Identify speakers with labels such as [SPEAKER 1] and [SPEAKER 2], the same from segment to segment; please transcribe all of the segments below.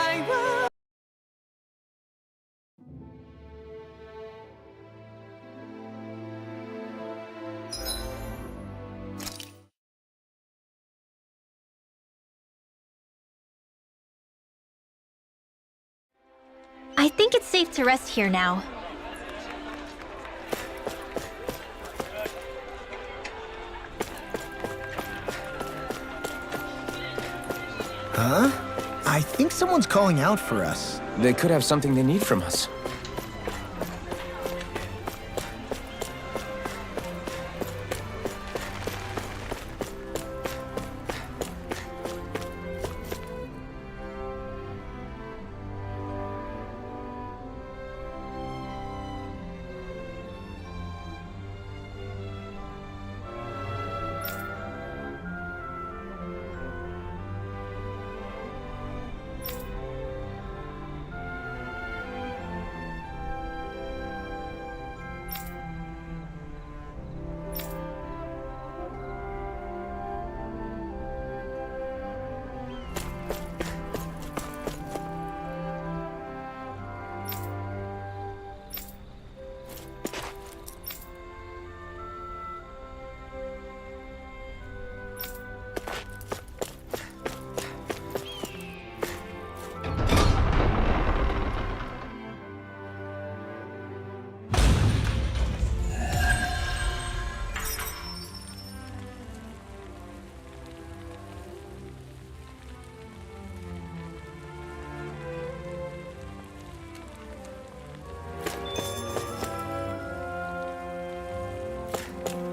[SPEAKER 1] I will.
[SPEAKER 2] I think it's safe to rest here now.
[SPEAKER 3] Huh? I think someone's calling out for us.
[SPEAKER 4] They could have something they need from us.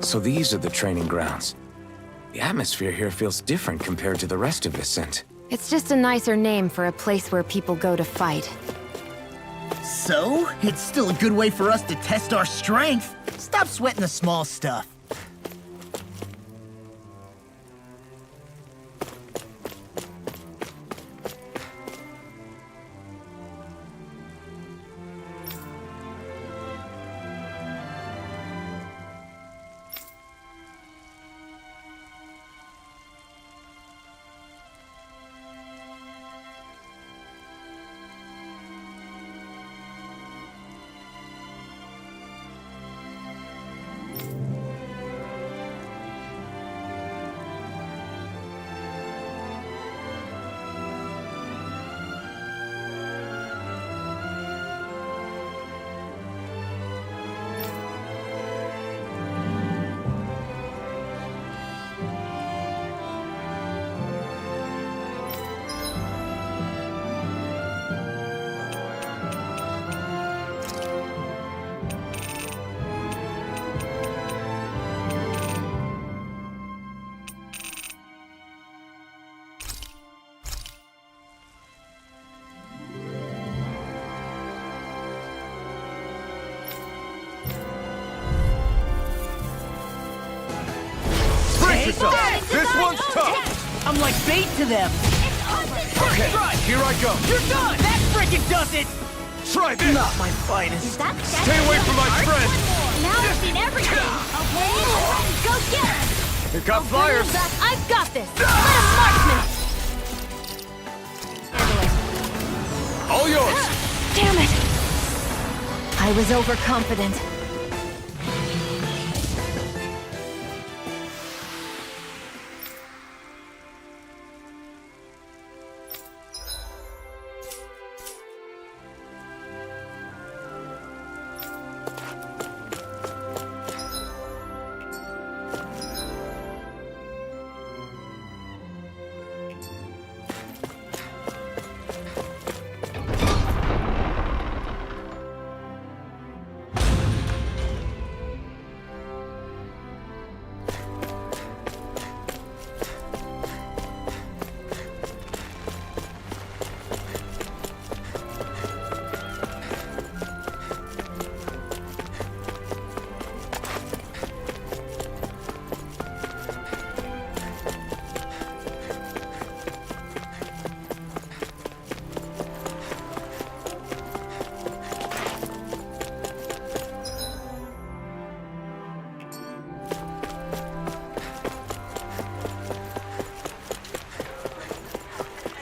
[SPEAKER 4] So these are the training grounds. The atmosphere here feels different compared to the rest of Ascent.
[SPEAKER 5] It's just a nicer name for a place where people go to fight.
[SPEAKER 3] So, it's still a good way for us to test our strength. Stop sweating the small stuff.
[SPEAKER 1] This one's tough!
[SPEAKER 6] I'm like bait to them!
[SPEAKER 1] Okay, here I go!
[SPEAKER 6] You're done! That frickin' does it!
[SPEAKER 1] Try this!
[SPEAKER 6] Not my finest!
[SPEAKER 1] Stay away from my friend!
[SPEAKER 2] Now I've seen everything! Okay, go get her!
[SPEAKER 1] Here come flyers!
[SPEAKER 5] I've got this! Let him mark me!
[SPEAKER 1] All yours!
[SPEAKER 5] Damn it! I was overconfident.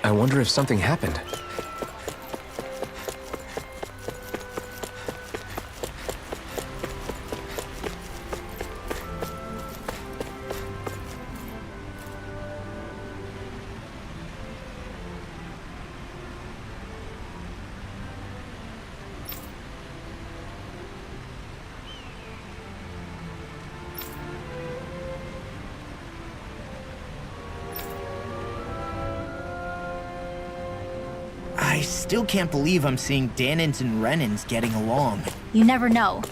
[SPEAKER 4] I wonder if something happened.
[SPEAKER 3] I still can't believe I'm seeing Danins and Renins getting along.
[SPEAKER 2] You never know.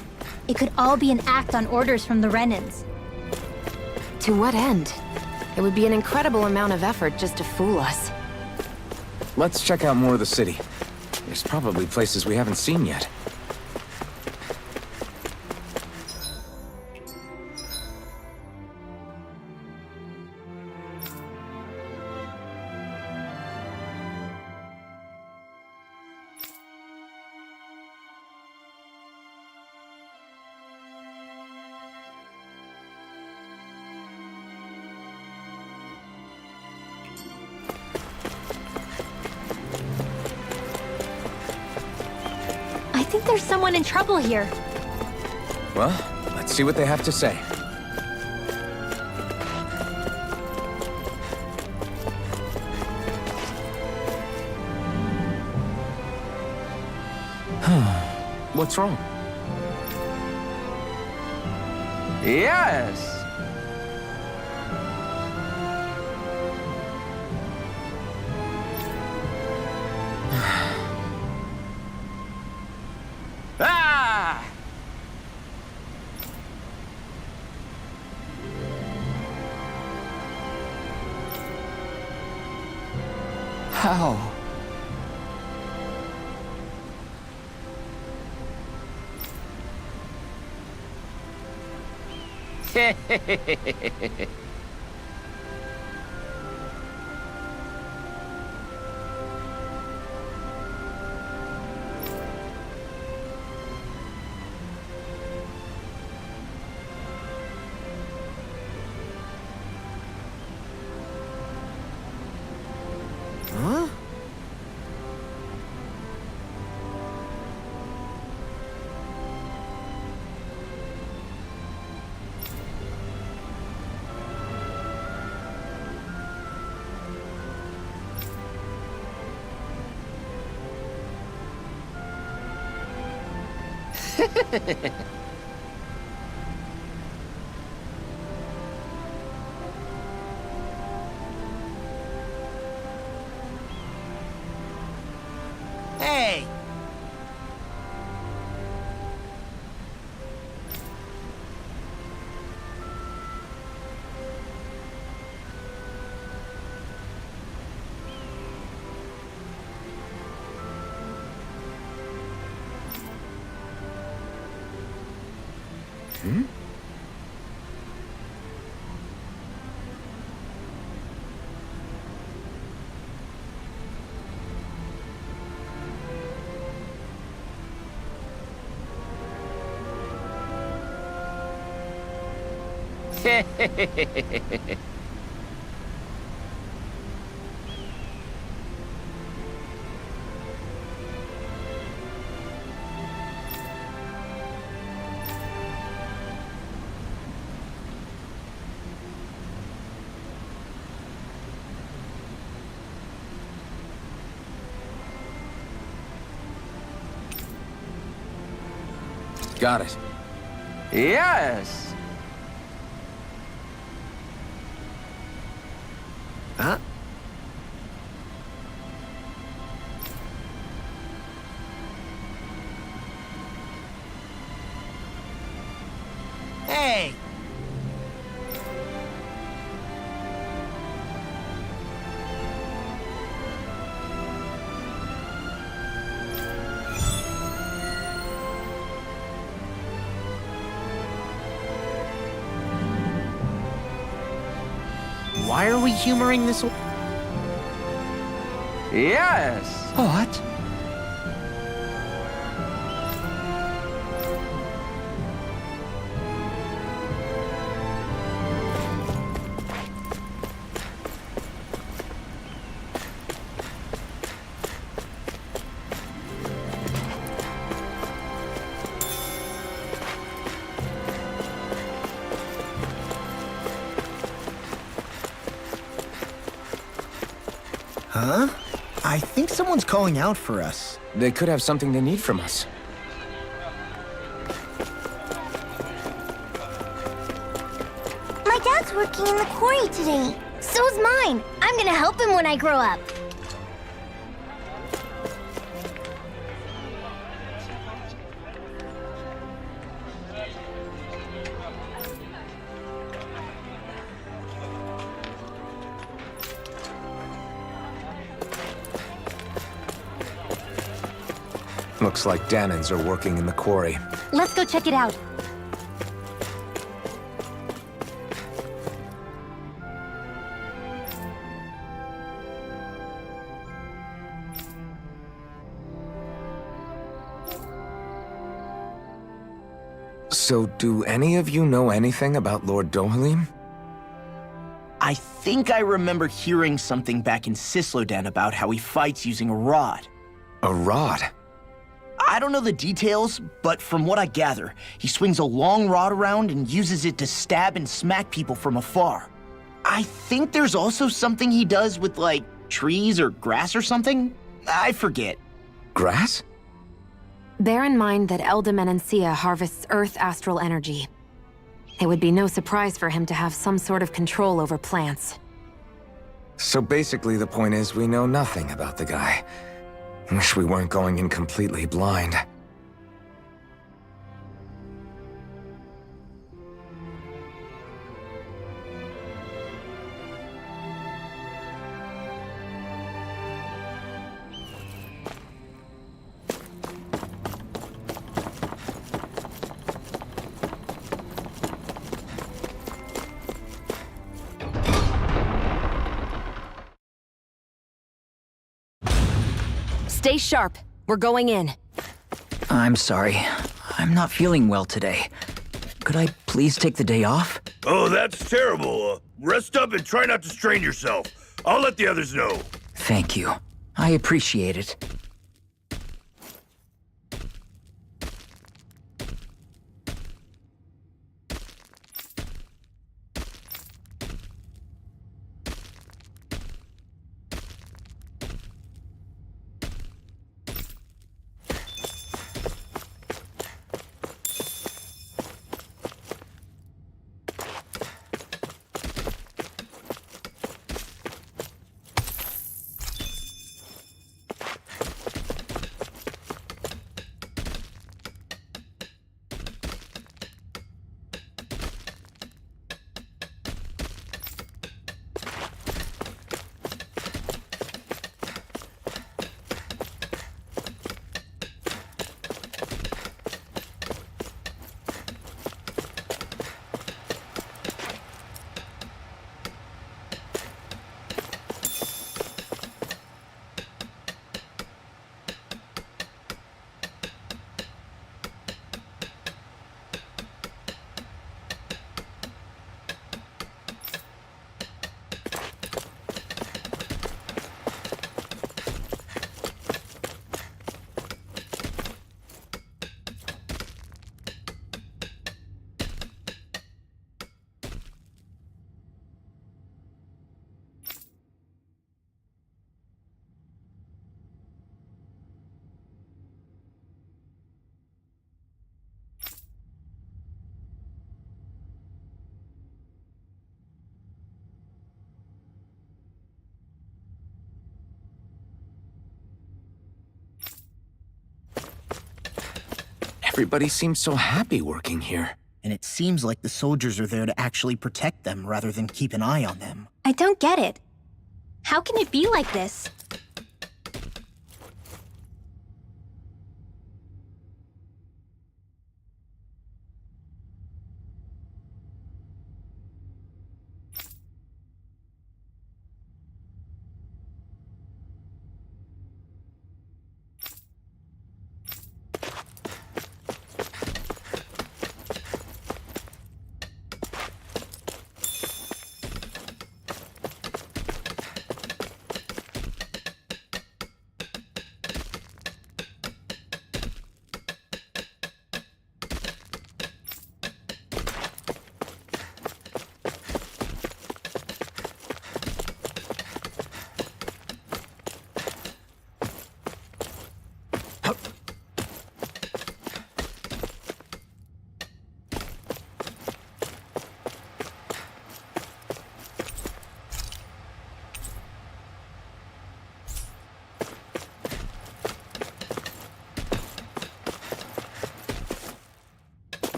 [SPEAKER 2] It could all be an act on orders from the Renins.
[SPEAKER 5] To what end? It would be an incredible amount of effort just to fool us.
[SPEAKER 4] Let's check out more of the city. There's probably places we haven't seen yet.
[SPEAKER 2] I think there's someone in trouble here.
[SPEAKER 4] Well, let's see what they have to say. What's wrong?
[SPEAKER 6] Yes! Ah! How?
[SPEAKER 3] Huh? Hey!
[SPEAKER 4] Hmm? Got it.
[SPEAKER 6] Yes!
[SPEAKER 3] Huh? Hey! Why are we humoring this?
[SPEAKER 6] Yes!
[SPEAKER 3] What? Huh? I think someone's calling out for us.
[SPEAKER 4] They could have something they need from us.
[SPEAKER 7] My dad's working in the quarry today. So's mine. I'm gonna help him when I grow up.
[SPEAKER 4] Looks like Danans are working in the quarry.
[SPEAKER 2] Let's go check it out.
[SPEAKER 4] So, do any of you know anything about Lord Dohalim?
[SPEAKER 3] I think I remember hearing something back in Sislodan about how he fights using a rod.
[SPEAKER 4] A rod?
[SPEAKER 3] I don't know the details, but from what I gather, he swings a long rod around and uses it to stab and smack people from afar. I think there's also something he does with, like, trees or grass or something? I forget.
[SPEAKER 4] Grass?
[SPEAKER 5] Bear in mind that Elda harvests Earth astral energy. It would be no surprise for him to have some sort of control over plants.
[SPEAKER 4] So basically the point is we know nothing about the guy. Wish we weren't going in completely blind.
[SPEAKER 5] Stay sharp. We're going in.
[SPEAKER 8] I'm sorry. I'm not feeling well today. Could I please take the day off?
[SPEAKER 1] Oh, that's terrible. Rest up and try not to strain yourself. I'll let the others know.
[SPEAKER 8] Thank you. I appreciate it.
[SPEAKER 4] Everybody seems so happy working here.
[SPEAKER 3] And it seems like the soldiers are there to actually protect them rather than keep an eye on them.
[SPEAKER 7] I don't get it. How can it be like this?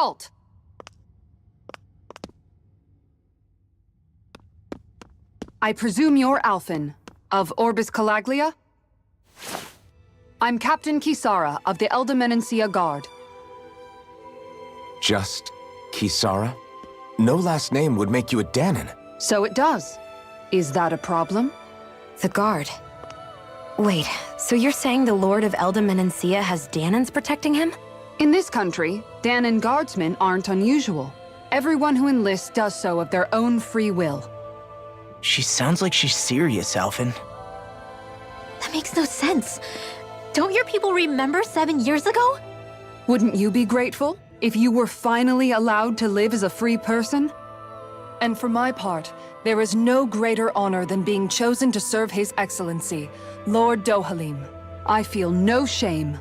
[SPEAKER 5] Halt!
[SPEAKER 9] I presume you're Alphen, of Orbis Calaglia? I'm Captain Kisara of the Eldimenencia Guard.
[SPEAKER 4] Just Kisara? No last name would make you a Danon.
[SPEAKER 9] So it does. Is that a problem?
[SPEAKER 5] The guard. Wait, so you're saying the Lord of Eldimenencia has Danons protecting him?
[SPEAKER 9] In this country, Danon guardsmen aren't unusual. Everyone who enlists does so of their own free will.
[SPEAKER 3] She sounds like she's serious, Alphen.
[SPEAKER 2] That makes no sense. Don't your people remember 7 years ago?
[SPEAKER 9] Wouldn't you be grateful if you were finally allowed to live as a free person? And for my part, there is no greater honor than being chosen to serve His Excellency, Lord Dohalim. I feel no shame.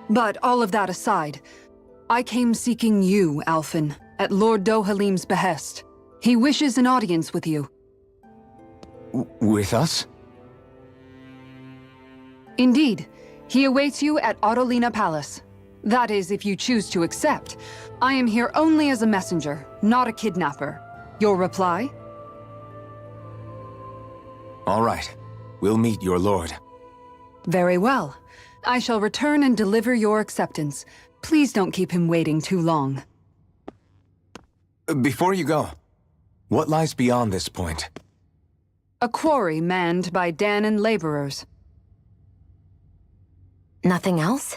[SPEAKER 9] But all of that aside, I came seeking you, Alphen, at Lord Dohalim's behest. He wishes an audience with you.
[SPEAKER 4] With us?
[SPEAKER 9] Indeed. He awaits you at Autolina Palace. That is, if you choose to accept. I am here only as a messenger, not a kidnapper. Your reply?
[SPEAKER 4] All right. We'll meet your lord.
[SPEAKER 9] Very well. I shall return and deliver your acceptance. Please don't keep him waiting too long.
[SPEAKER 4] Before you go, what lies beyond this point?
[SPEAKER 9] A quarry manned by Danon laborers.
[SPEAKER 5] Nothing else?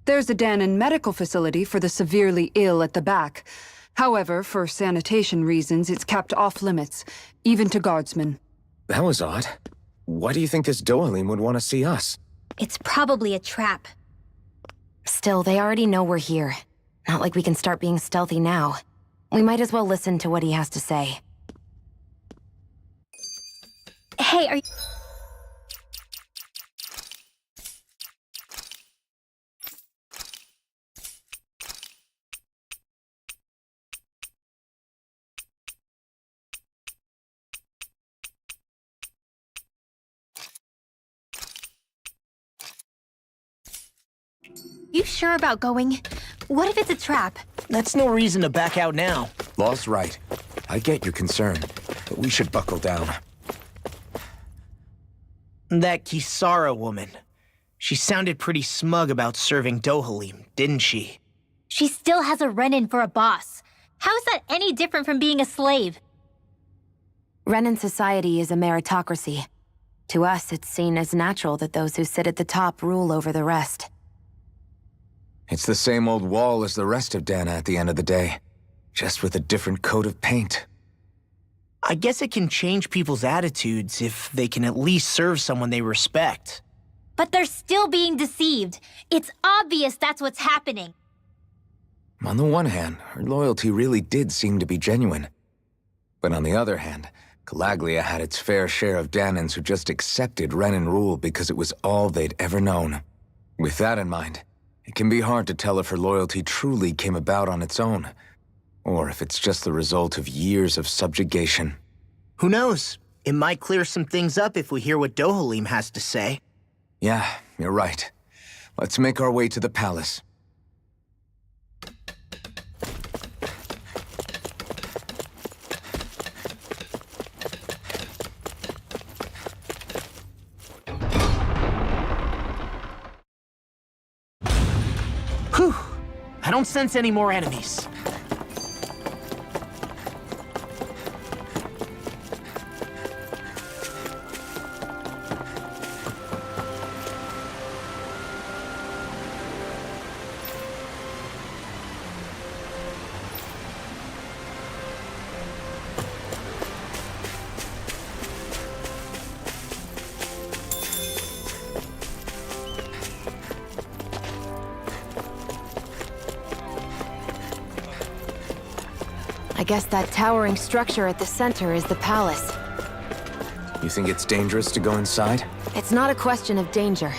[SPEAKER 9] There's a Danon medical facility for the severely ill at the back. However, for sanitation reasons, it's kept off limits, even to guardsmen.
[SPEAKER 4] That was odd. Why do you think this Dohalim would want to see us?
[SPEAKER 2] It's probably a trap.
[SPEAKER 5] Still, they already know we're here. Not like we can start being stealthy now. We might as well listen to what he has to say.
[SPEAKER 2] Hey, are you... You sure about going? What if it's a trap?
[SPEAKER 3] That's no reason to back out now.
[SPEAKER 4] Law's right. I get your concern, but we should buckle down.
[SPEAKER 3] That Kisara woman. She sounded pretty smug about serving Dohalim, didn't she?
[SPEAKER 2] She still has a run-in for a boss. How is that any different from being a slave?
[SPEAKER 5] Renan society is a meritocracy. To us, it's seen as natural that those who sit at the top rule over the rest.
[SPEAKER 4] It's the same old wall as the rest of Dana at the end of the day, just with a different coat of paint.
[SPEAKER 3] I guess it can change people's attitudes if they can at least serve someone they respect.
[SPEAKER 2] But they're still being deceived. It's obvious that's what's happening.
[SPEAKER 4] On the one hand, her loyalty really did seem to be genuine. But on the other hand, Calaglia had its fair share of Danons who just accepted Renan rule because it was all they'd ever known. With that in mind, it can be hard to tell if her loyalty truly came about on its own, or if it's just the result of years of subjugation.
[SPEAKER 3] Who knows? It might clear some things up if we hear what Dohalim has to say.
[SPEAKER 4] Yeah, you're right. Let's make our way to the palace.
[SPEAKER 3] Whew! I don't sense any more enemies.
[SPEAKER 5] I guess that towering structure at the center is the palace.
[SPEAKER 4] You think it's dangerous to go inside?
[SPEAKER 5] It's not a question of danger.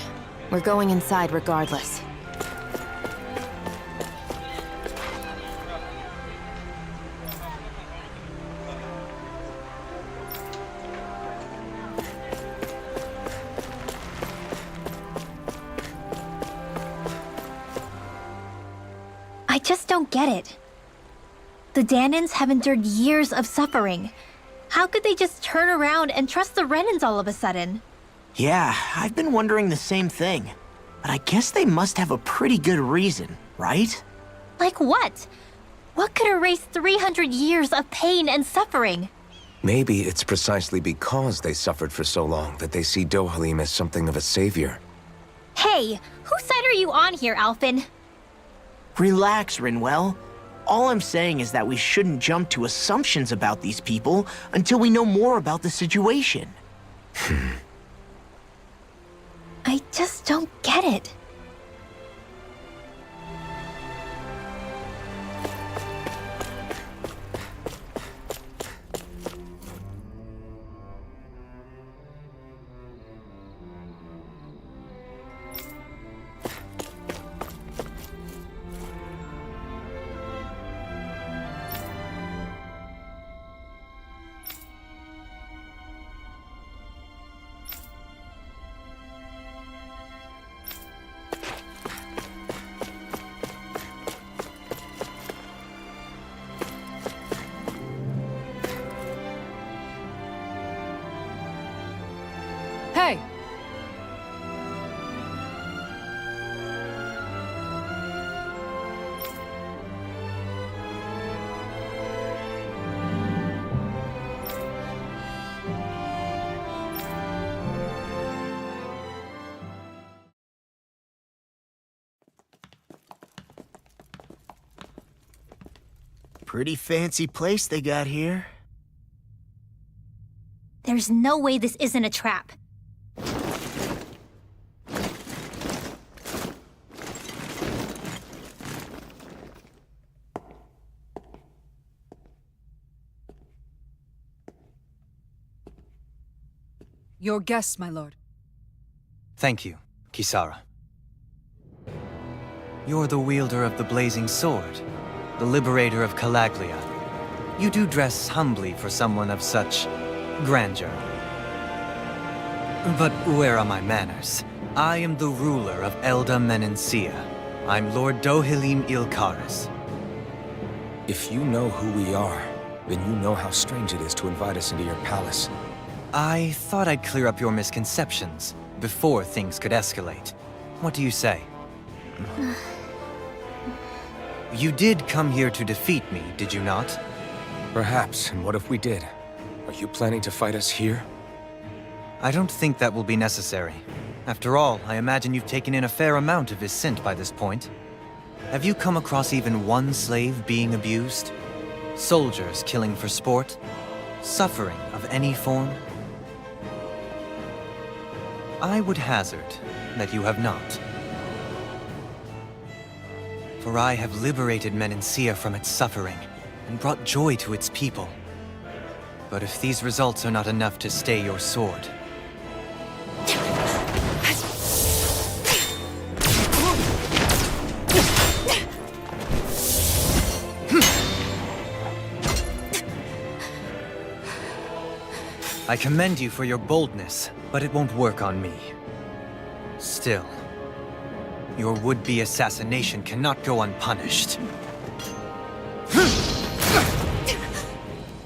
[SPEAKER 5] We're going inside regardless.
[SPEAKER 2] I just don't get it. The Danans have endured years of suffering. How could they just turn around and trust the Renans all of a sudden?
[SPEAKER 3] Yeah, I've been wondering the same thing. But I guess they must have a pretty good reason, right?
[SPEAKER 2] Like what? What could erase 300 years of pain and suffering?
[SPEAKER 4] Maybe it's precisely because they suffered for so long that they see Dohalim as something of a savior.
[SPEAKER 2] Hey, whose side are you on here, Alphen?
[SPEAKER 3] Relax, Rinwell. All I'm saying is that we shouldn't jump to assumptions about these people until we know more about the situation.
[SPEAKER 2] I just don't get it.
[SPEAKER 9] Hey!
[SPEAKER 3] Pretty fancy place they got here.
[SPEAKER 2] There's no way this isn't a trap.
[SPEAKER 9] Your guests, my lord.
[SPEAKER 10] Thank you, Kisara. You're the wielder of the blazing sword, the liberator of Calaglia. You do dress humbly for someone of such grandeur. But where are my manners? I am the ruler of Elda Menencia. I'm Lord Dohalim Ilkaris.
[SPEAKER 4] If you know who we are, then you know how strange it is to invite us into your palace.
[SPEAKER 10] I thought I'd clear up your misconceptions before things could escalate. What do you say? You did come here to defeat me, did you not?
[SPEAKER 4] Perhaps, and what if we did? Are you planning to fight us here?
[SPEAKER 10] I don't think that will be necessary. After all, I imagine you've taken in a fair amount of his scent by this point. Have you come across even one slave being abused? Soldiers killing for sport? Suffering of any form? I would hazard that you have not. For I have liberated Menencia from its suffering and brought joy to its people. But if these results are not enough to stay your sword, I commend you for your boldness, but it won't work on me. Still, your would-be assassination cannot go unpunished.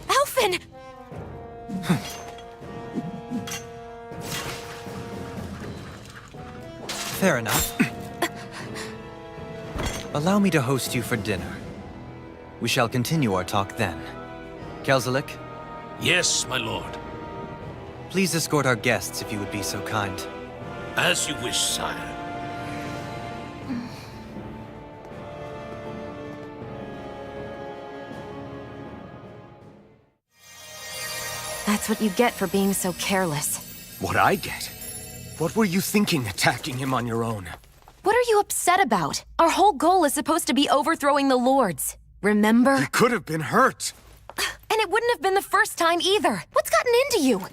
[SPEAKER 2] Alphen!
[SPEAKER 10] Fair enough. Allow me to host you for dinner. We shall continue our talk then. Kelzelik,
[SPEAKER 1] Yes, my lord.
[SPEAKER 10] please escort our guests if you would be so kind.
[SPEAKER 1] As you wish, sire.
[SPEAKER 5] That's what you get for being so careless.
[SPEAKER 4] What I get? What were you thinking attacking him on your own?
[SPEAKER 5] What are you upset about? Our whole goal is supposed to be overthrowing the Lords. Remember?
[SPEAKER 4] He could have been hurt.
[SPEAKER 5] And it wouldn't have been the first time either. What's gotten into you?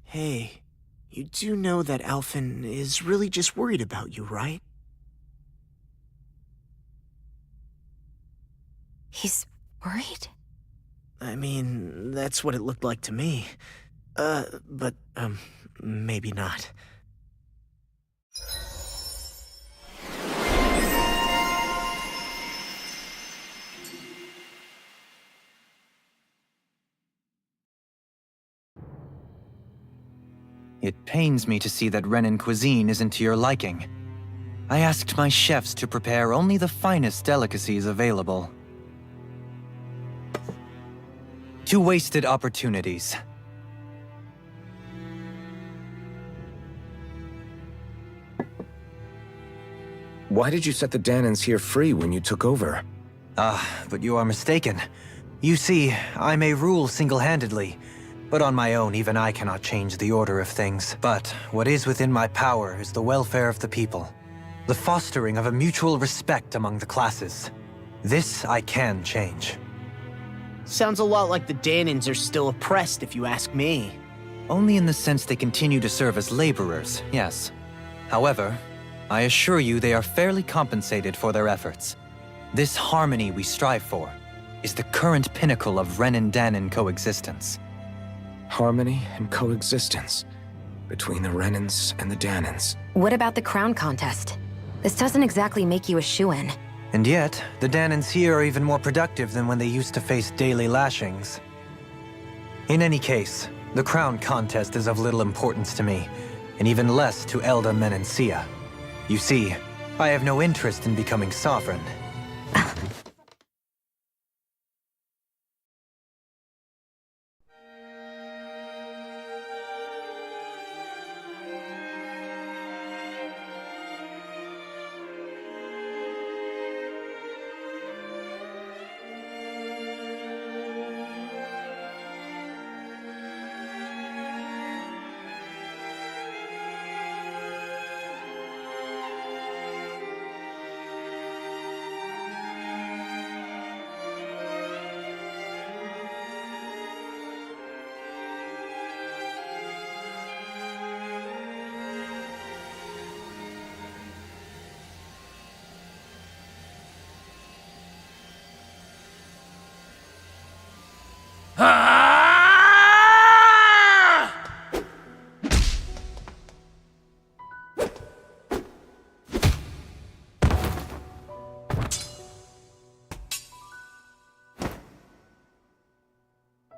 [SPEAKER 3] Hey, you do know that Alphen is really just worried about you, right?
[SPEAKER 5] He's worried?
[SPEAKER 3] I mean, that's what it looked like to me. But maybe not.
[SPEAKER 10] It pains me to see that Renan cuisine isn't to your liking. I asked my chefs to prepare only the finest delicacies available. 2 wasted opportunities.
[SPEAKER 4] Why did you set the Danans here free when you took over?
[SPEAKER 10] But you are mistaken. You see, I may rule single-handedly, but on my own even I cannot change the order of things. But what is within my power is the welfare of the people. The fostering of a mutual respect among the classes. This I can change.
[SPEAKER 3] Sounds a lot like the Danans are still oppressed, if you ask me.
[SPEAKER 10] Only in the sense they continue to serve as laborers, yes. However, I assure you they are fairly compensated for their efforts. This harmony we strive for is the current pinnacle of Renan-Danan coexistence.
[SPEAKER 4] Harmony and coexistence between the Renans and the Danans.
[SPEAKER 5] What about the crown contest? This doesn't exactly make you a shoo-in.
[SPEAKER 10] And yet, the Danans here are even more productive than when they used to face daily lashings. In any case, the crown contest is of little importance to me, and even less to Elda Menancia. You see, I have no interest in becoming sovereign.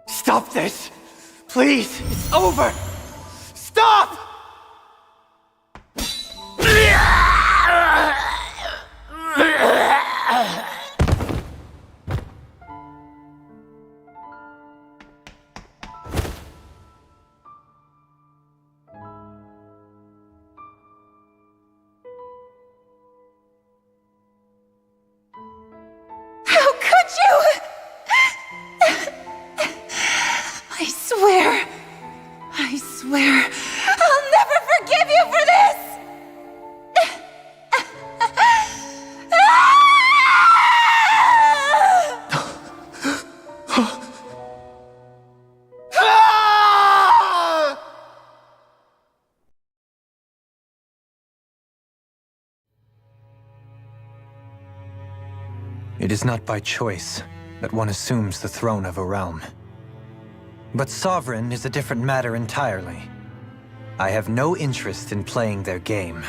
[SPEAKER 6] Stop this! Please! It's over! Stop!
[SPEAKER 7] How could you? I swear, I'll never forgive you for this!
[SPEAKER 10] It is not by choice that one assumes the throne of a realm. But sovereign is a different matter entirely. I have no interest in playing their game.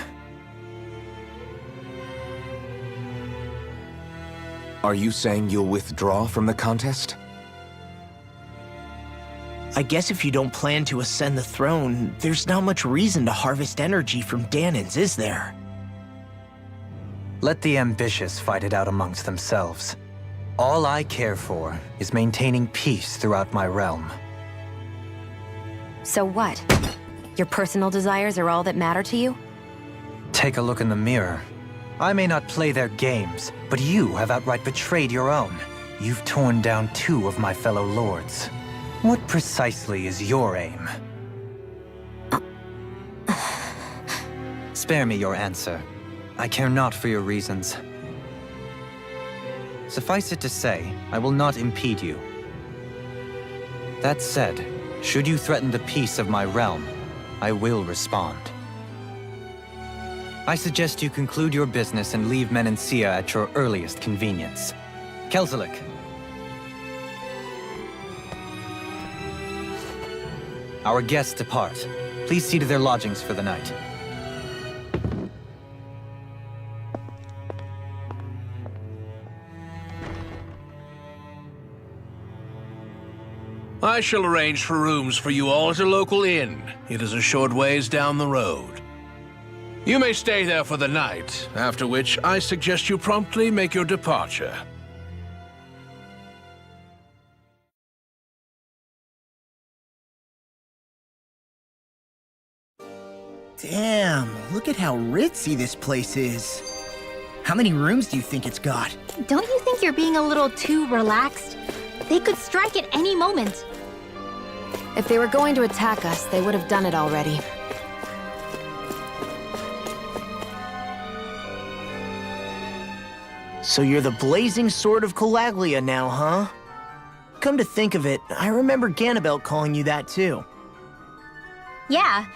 [SPEAKER 4] Are you saying you'll withdraw from the contest?
[SPEAKER 3] I guess if you don't plan to ascend the throne, there's not much reason to harvest energy from Danans, is there?
[SPEAKER 10] Let the ambitious fight it out amongst themselves. All I care for is maintaining peace throughout my realm.
[SPEAKER 5] So what? Your personal desires are all that matter to you?
[SPEAKER 10] Take a look in the mirror. I may not play their games, but you have outright betrayed your own. You've torn down 2 of my fellow lords. What precisely is your aim? Spare me your answer. I care not for your reasons. Suffice it to say, I will not impede you. That said, should you threaten the peace of my realm, I will respond. I suggest you conclude your business and leave Menancia at your earliest convenience. Kelzelik. Our guests depart. Please see to their lodgings for the night.
[SPEAKER 11] I shall arrange for rooms for you all at a local inn. It is a short ways down the road. You may stay there for the night, after which I suggest you promptly make your departure.
[SPEAKER 3] Damn, look at how ritzy this place is. How many rooms do you think it's got?
[SPEAKER 2] Don't you think you're being a little too relaxed? They could strike at any moment.
[SPEAKER 5] If they were going to attack us, they would have done it already.
[SPEAKER 3] So you're the blazing sword of Calaglia now, huh? Come to think of it, I remember Ganabelt calling you that too.
[SPEAKER 2] Yeah,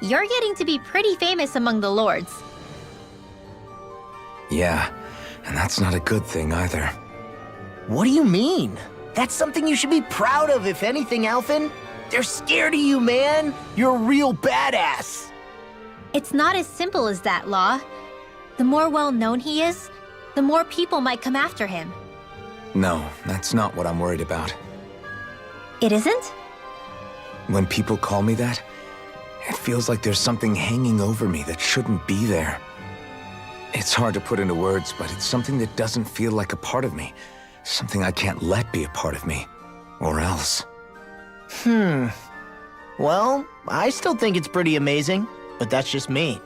[SPEAKER 2] you're getting to be pretty famous among the lords.
[SPEAKER 4] Yeah, and that's not a good thing either.
[SPEAKER 3] What do you mean? That's something you should be proud of, if anything, Alphen. They're scared of you, man. You're a real badass.
[SPEAKER 2] It's not as simple as that, Law. The more well-known he is, the more people might come after him.
[SPEAKER 4] No, that's not what I'm worried about.
[SPEAKER 2] It isn't?
[SPEAKER 4] When people call me that, it feels like there's something hanging over me that shouldn't be there. It's hard to put into words, but it's something that doesn't feel like a part of me. Something I can't let be a part of me. Or else.
[SPEAKER 3] Well, I still think it's pretty amazing, but that's just me.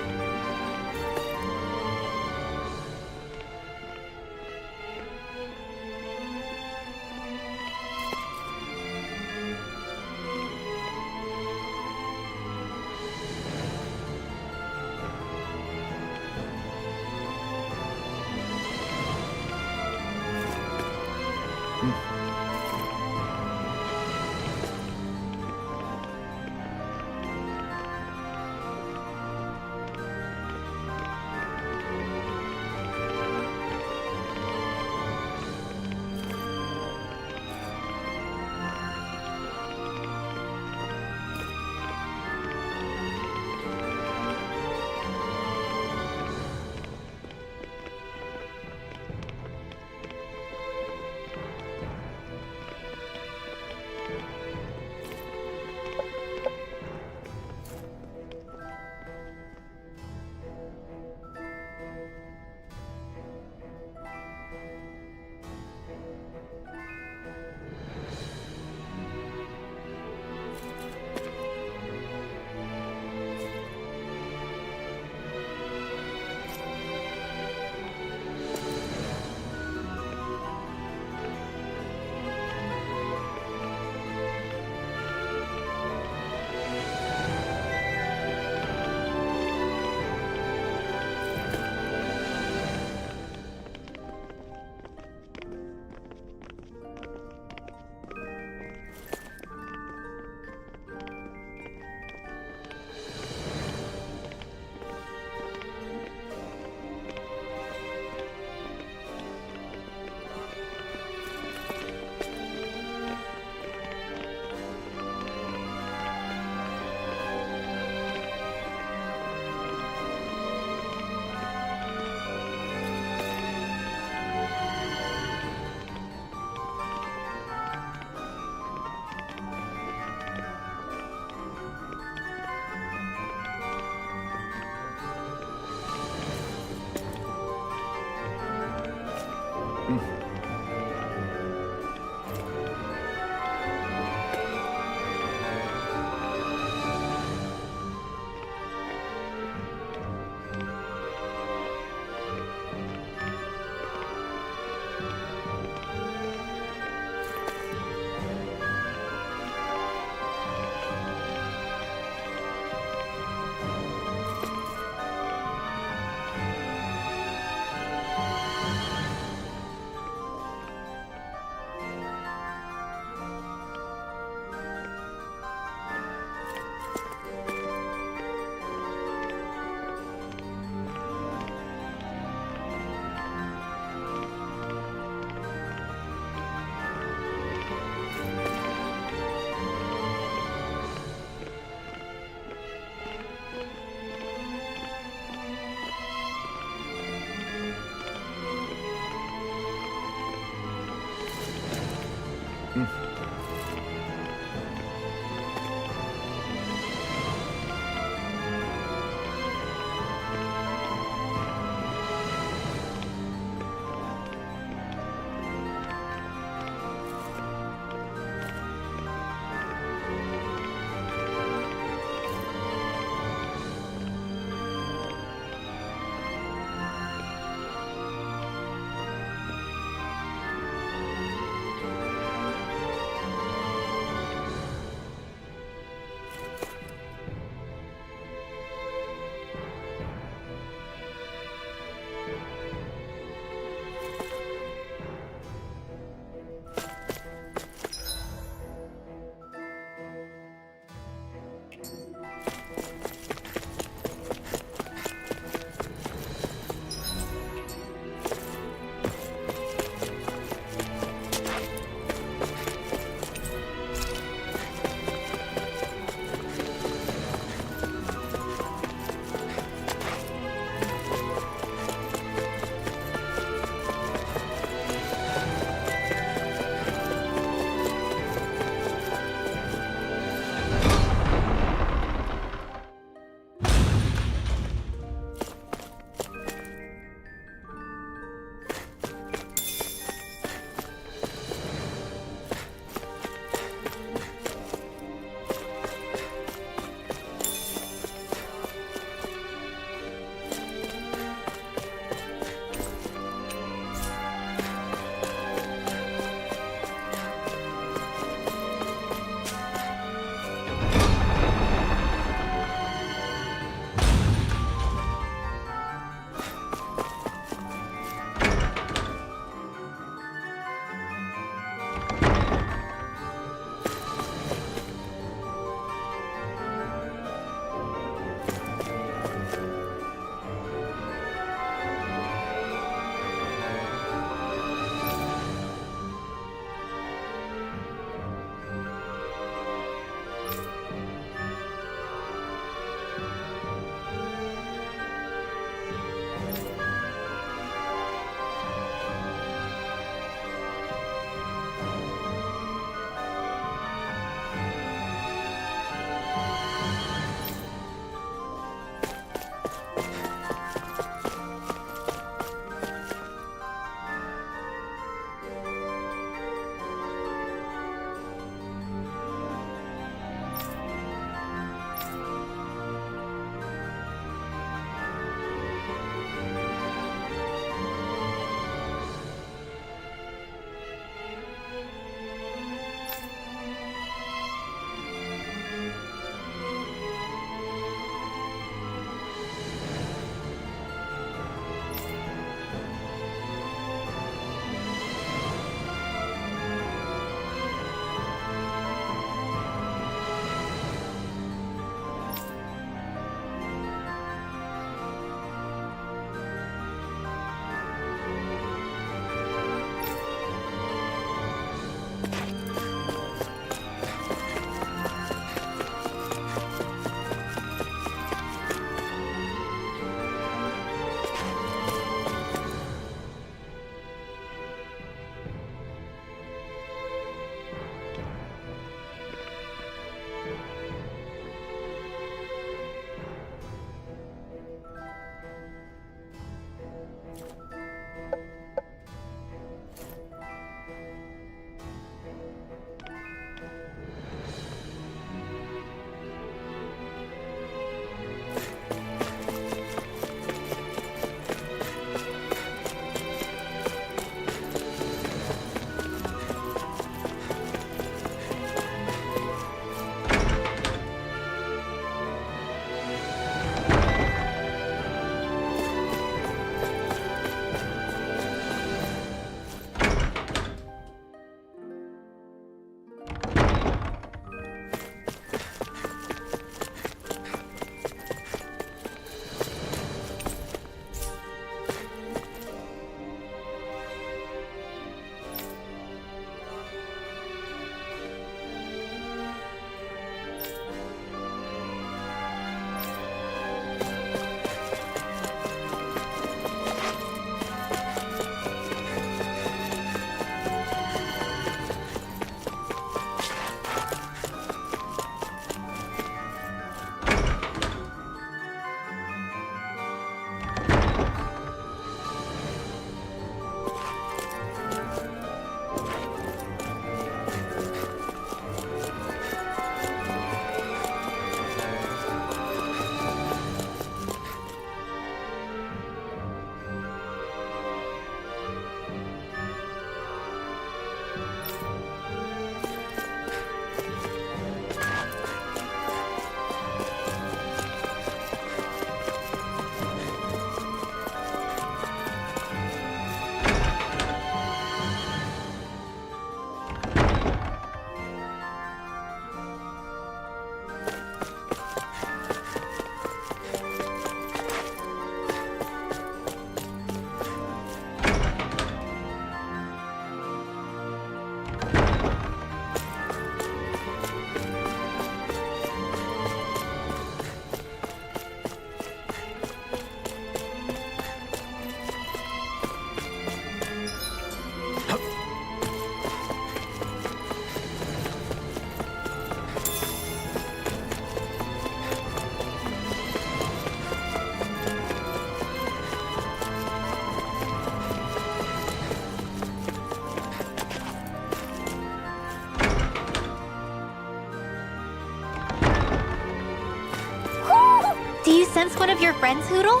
[SPEAKER 2] Do you sense one of your friends, Hoodle?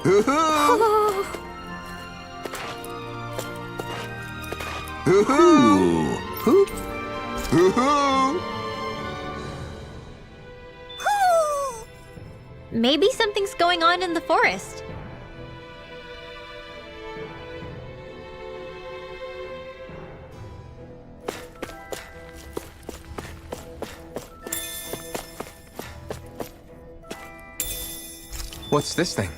[SPEAKER 3] Hoo-hoo! Hoo-hoo! Hoo! Hoo-hoo!
[SPEAKER 2] Maybe something's going on in the forest.
[SPEAKER 4] What's this thing?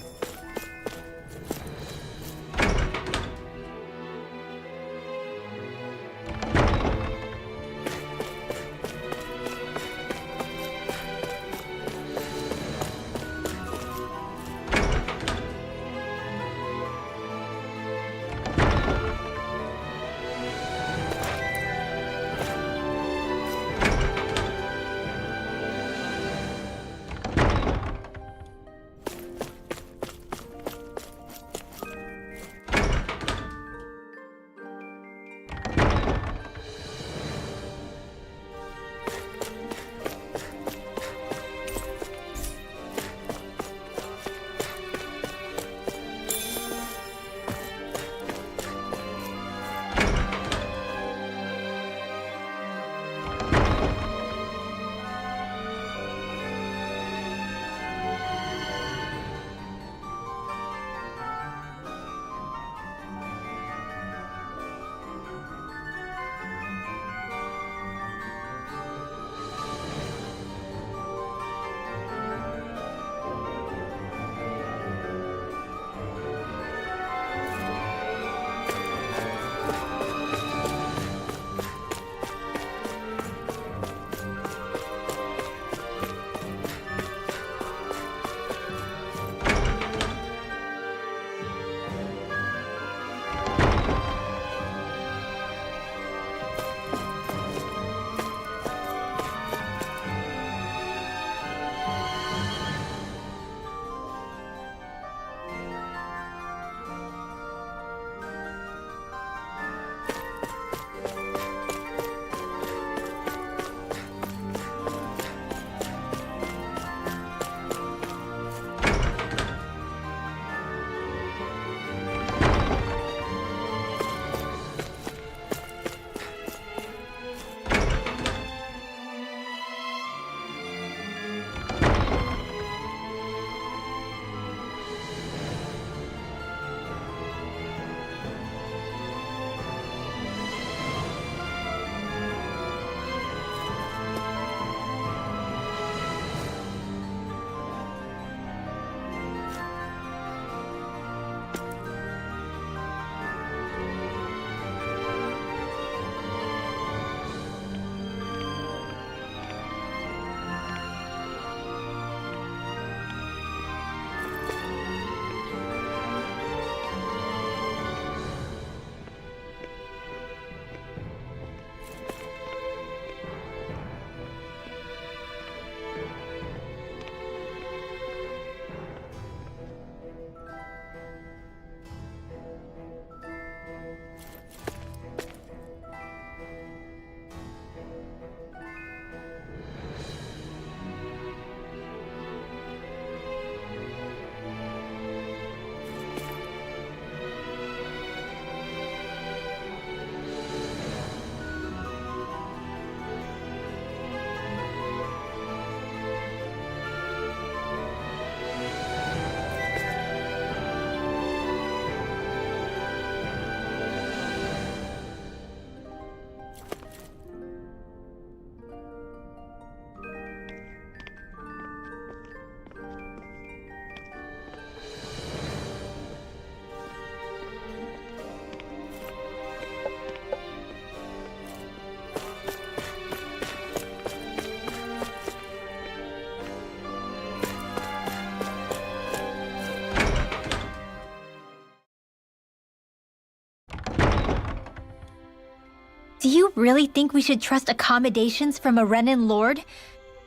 [SPEAKER 2] Do you really think we should trust accommodations from a Renin Lord?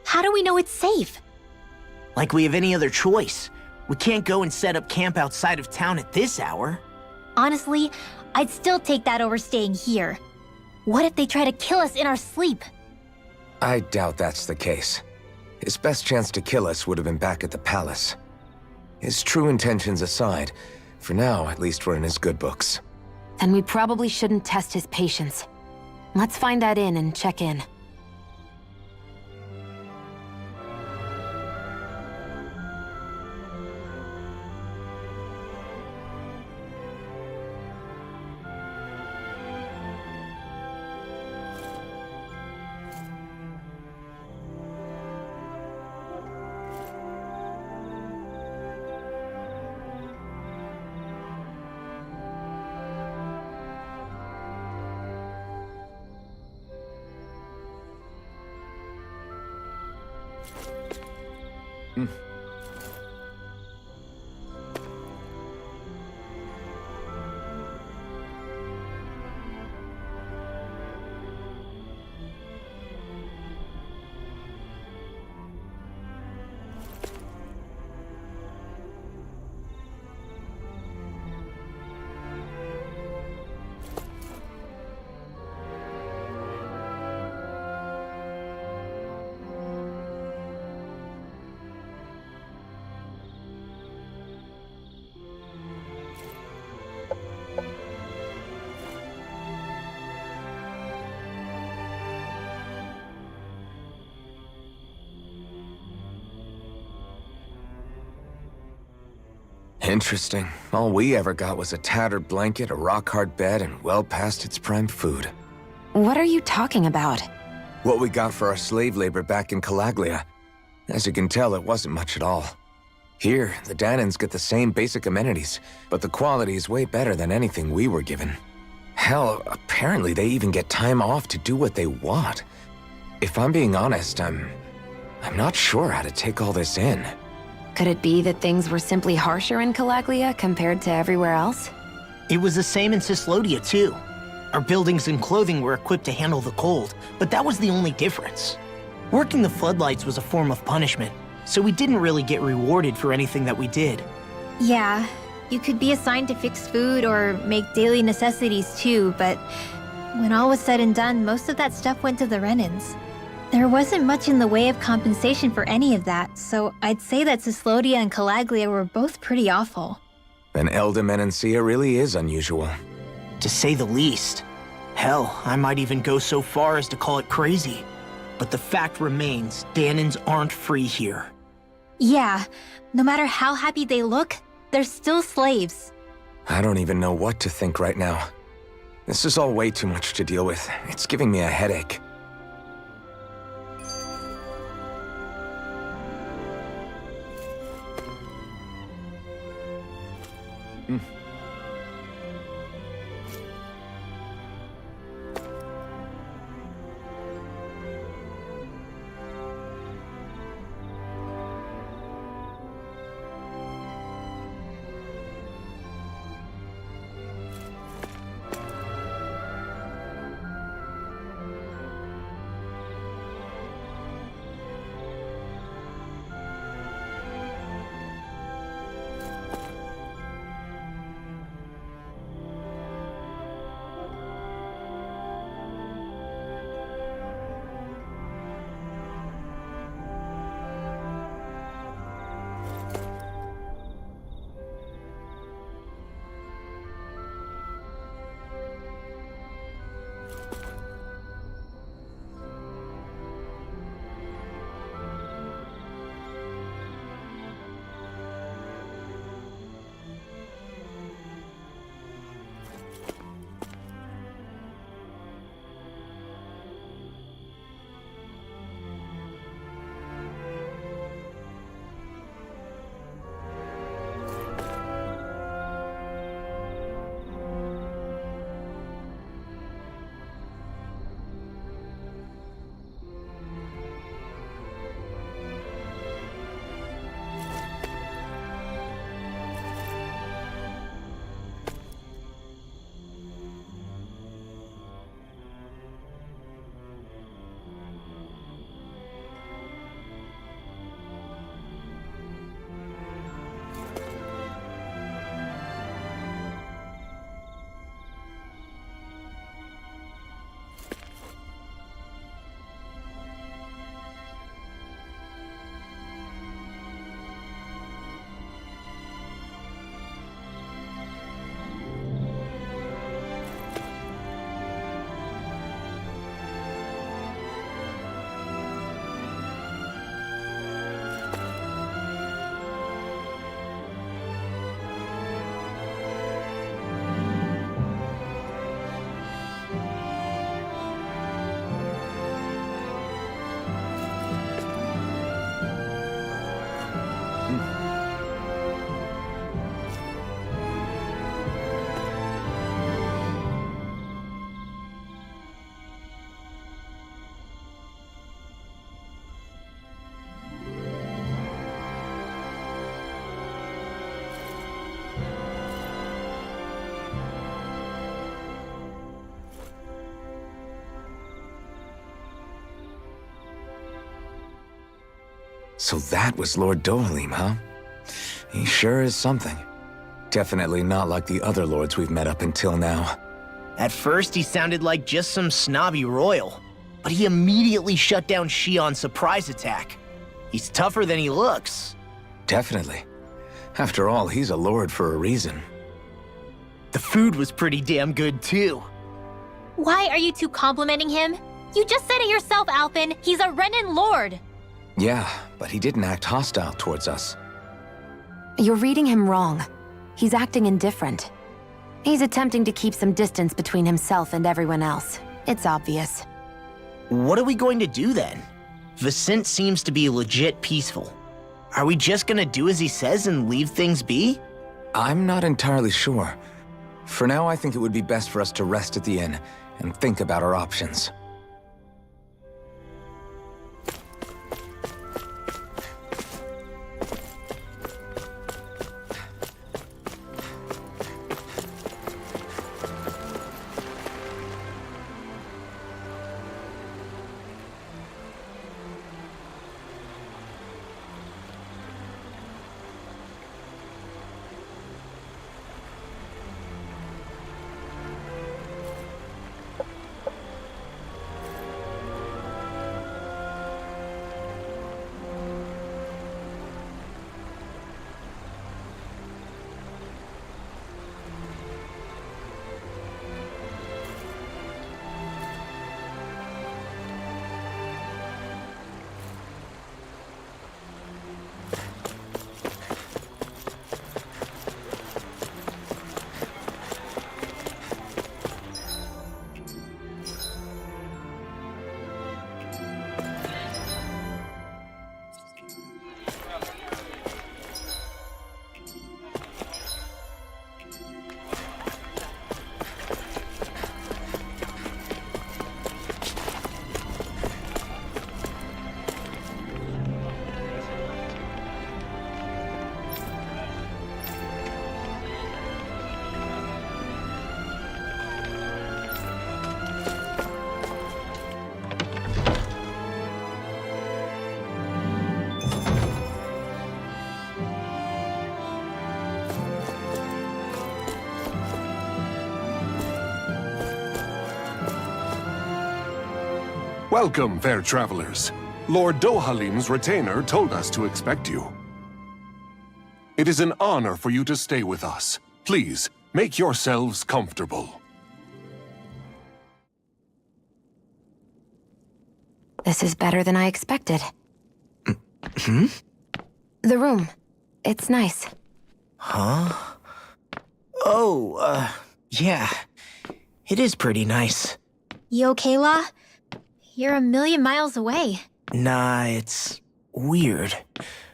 [SPEAKER 2] How do we know it's safe?
[SPEAKER 3] Like we have any other choice. We can't go and set up camp outside of town at this hour.
[SPEAKER 2] Honestly, I'd still take that over staying here. What if they try to kill us in our sleep?
[SPEAKER 4] I doubt that's the case. His best chance to kill us would have been back at the palace. His true intentions aside, for now, at least we're in his good books.
[SPEAKER 5] Then we probably shouldn't test his patience. Let's find that inn and check in.
[SPEAKER 4] Interesting. All we ever got was a tattered blanket, a rock-hard bed, and well past its prime food.
[SPEAKER 5] What are you talking about?
[SPEAKER 4] What we got for our slave labor back in Calaglia. As you can tell, it wasn't much at all. Here, the Danans get the same basic amenities, but the quality is way better than anything we were given. Hell, apparently they even get time off to do what they want. If I'm being honest, I'm not sure how to take all this in.
[SPEAKER 5] Could it be that things were simply harsher in Calaglia compared to everywhere else?
[SPEAKER 3] It was the same in Cislodia, too. Our buildings and clothing were equipped to handle the cold, but that was the only difference. Working the floodlights was a form of punishment, so we didn't really get rewarded for anything that we did.
[SPEAKER 2] Yeah, you could be assigned to fix food or make daily necessities too, but when all was said and done, most of that stuff went to the Renans. There wasn't much in the way of compensation for any of that, so I'd say that Cislodia and Calaglia were both pretty awful.
[SPEAKER 4] Then Elda Menancia really is unusual.
[SPEAKER 3] To say the least. Hell, I might even go so far as to call it crazy. But the fact remains, Danans aren't free here.
[SPEAKER 2] Yeah, no matter how happy they look, they're still slaves.
[SPEAKER 4] I don't even know what to think right now. This is all way too much to deal with. It's giving me a headache. So that was Lord Dohalim, huh? He sure is something. Definitely not like the other lords we've met up until now.
[SPEAKER 3] At first, he sounded like just some snobby royal, but he immediately shut down Shion's surprise attack. He's tougher than he looks.
[SPEAKER 4] Definitely. After all, he's a lord for a reason.
[SPEAKER 3] The food was pretty damn good, too.
[SPEAKER 2] Why are you two complimenting him? You just said it yourself, Alphen. He's a Renin lord.
[SPEAKER 4] Yeah, but he didn't act hostile towards us.
[SPEAKER 5] You're reading him wrong. He's acting indifferent. He's attempting to keep some distance between himself and everyone else. It's obvious.
[SPEAKER 3] What are we going to do then? Vicent seems to be legit peaceful. Are we just gonna do as he says and leave things be?
[SPEAKER 4] I'm not entirely sure. For now, I think it would be best for us to rest at the inn and think about our options.
[SPEAKER 12] Welcome, fair travelers. Lord Dohalim's retainer told us to expect you. It is an honor for you to stay with us. Please, make yourselves comfortable.
[SPEAKER 5] This is better than I expected.
[SPEAKER 3] Hmm?
[SPEAKER 5] The room. It's nice.
[SPEAKER 3] Huh? Oh, yeah. It is pretty nice.
[SPEAKER 2] You okay, La? You're a million miles away.
[SPEAKER 3] Nah, it's weird.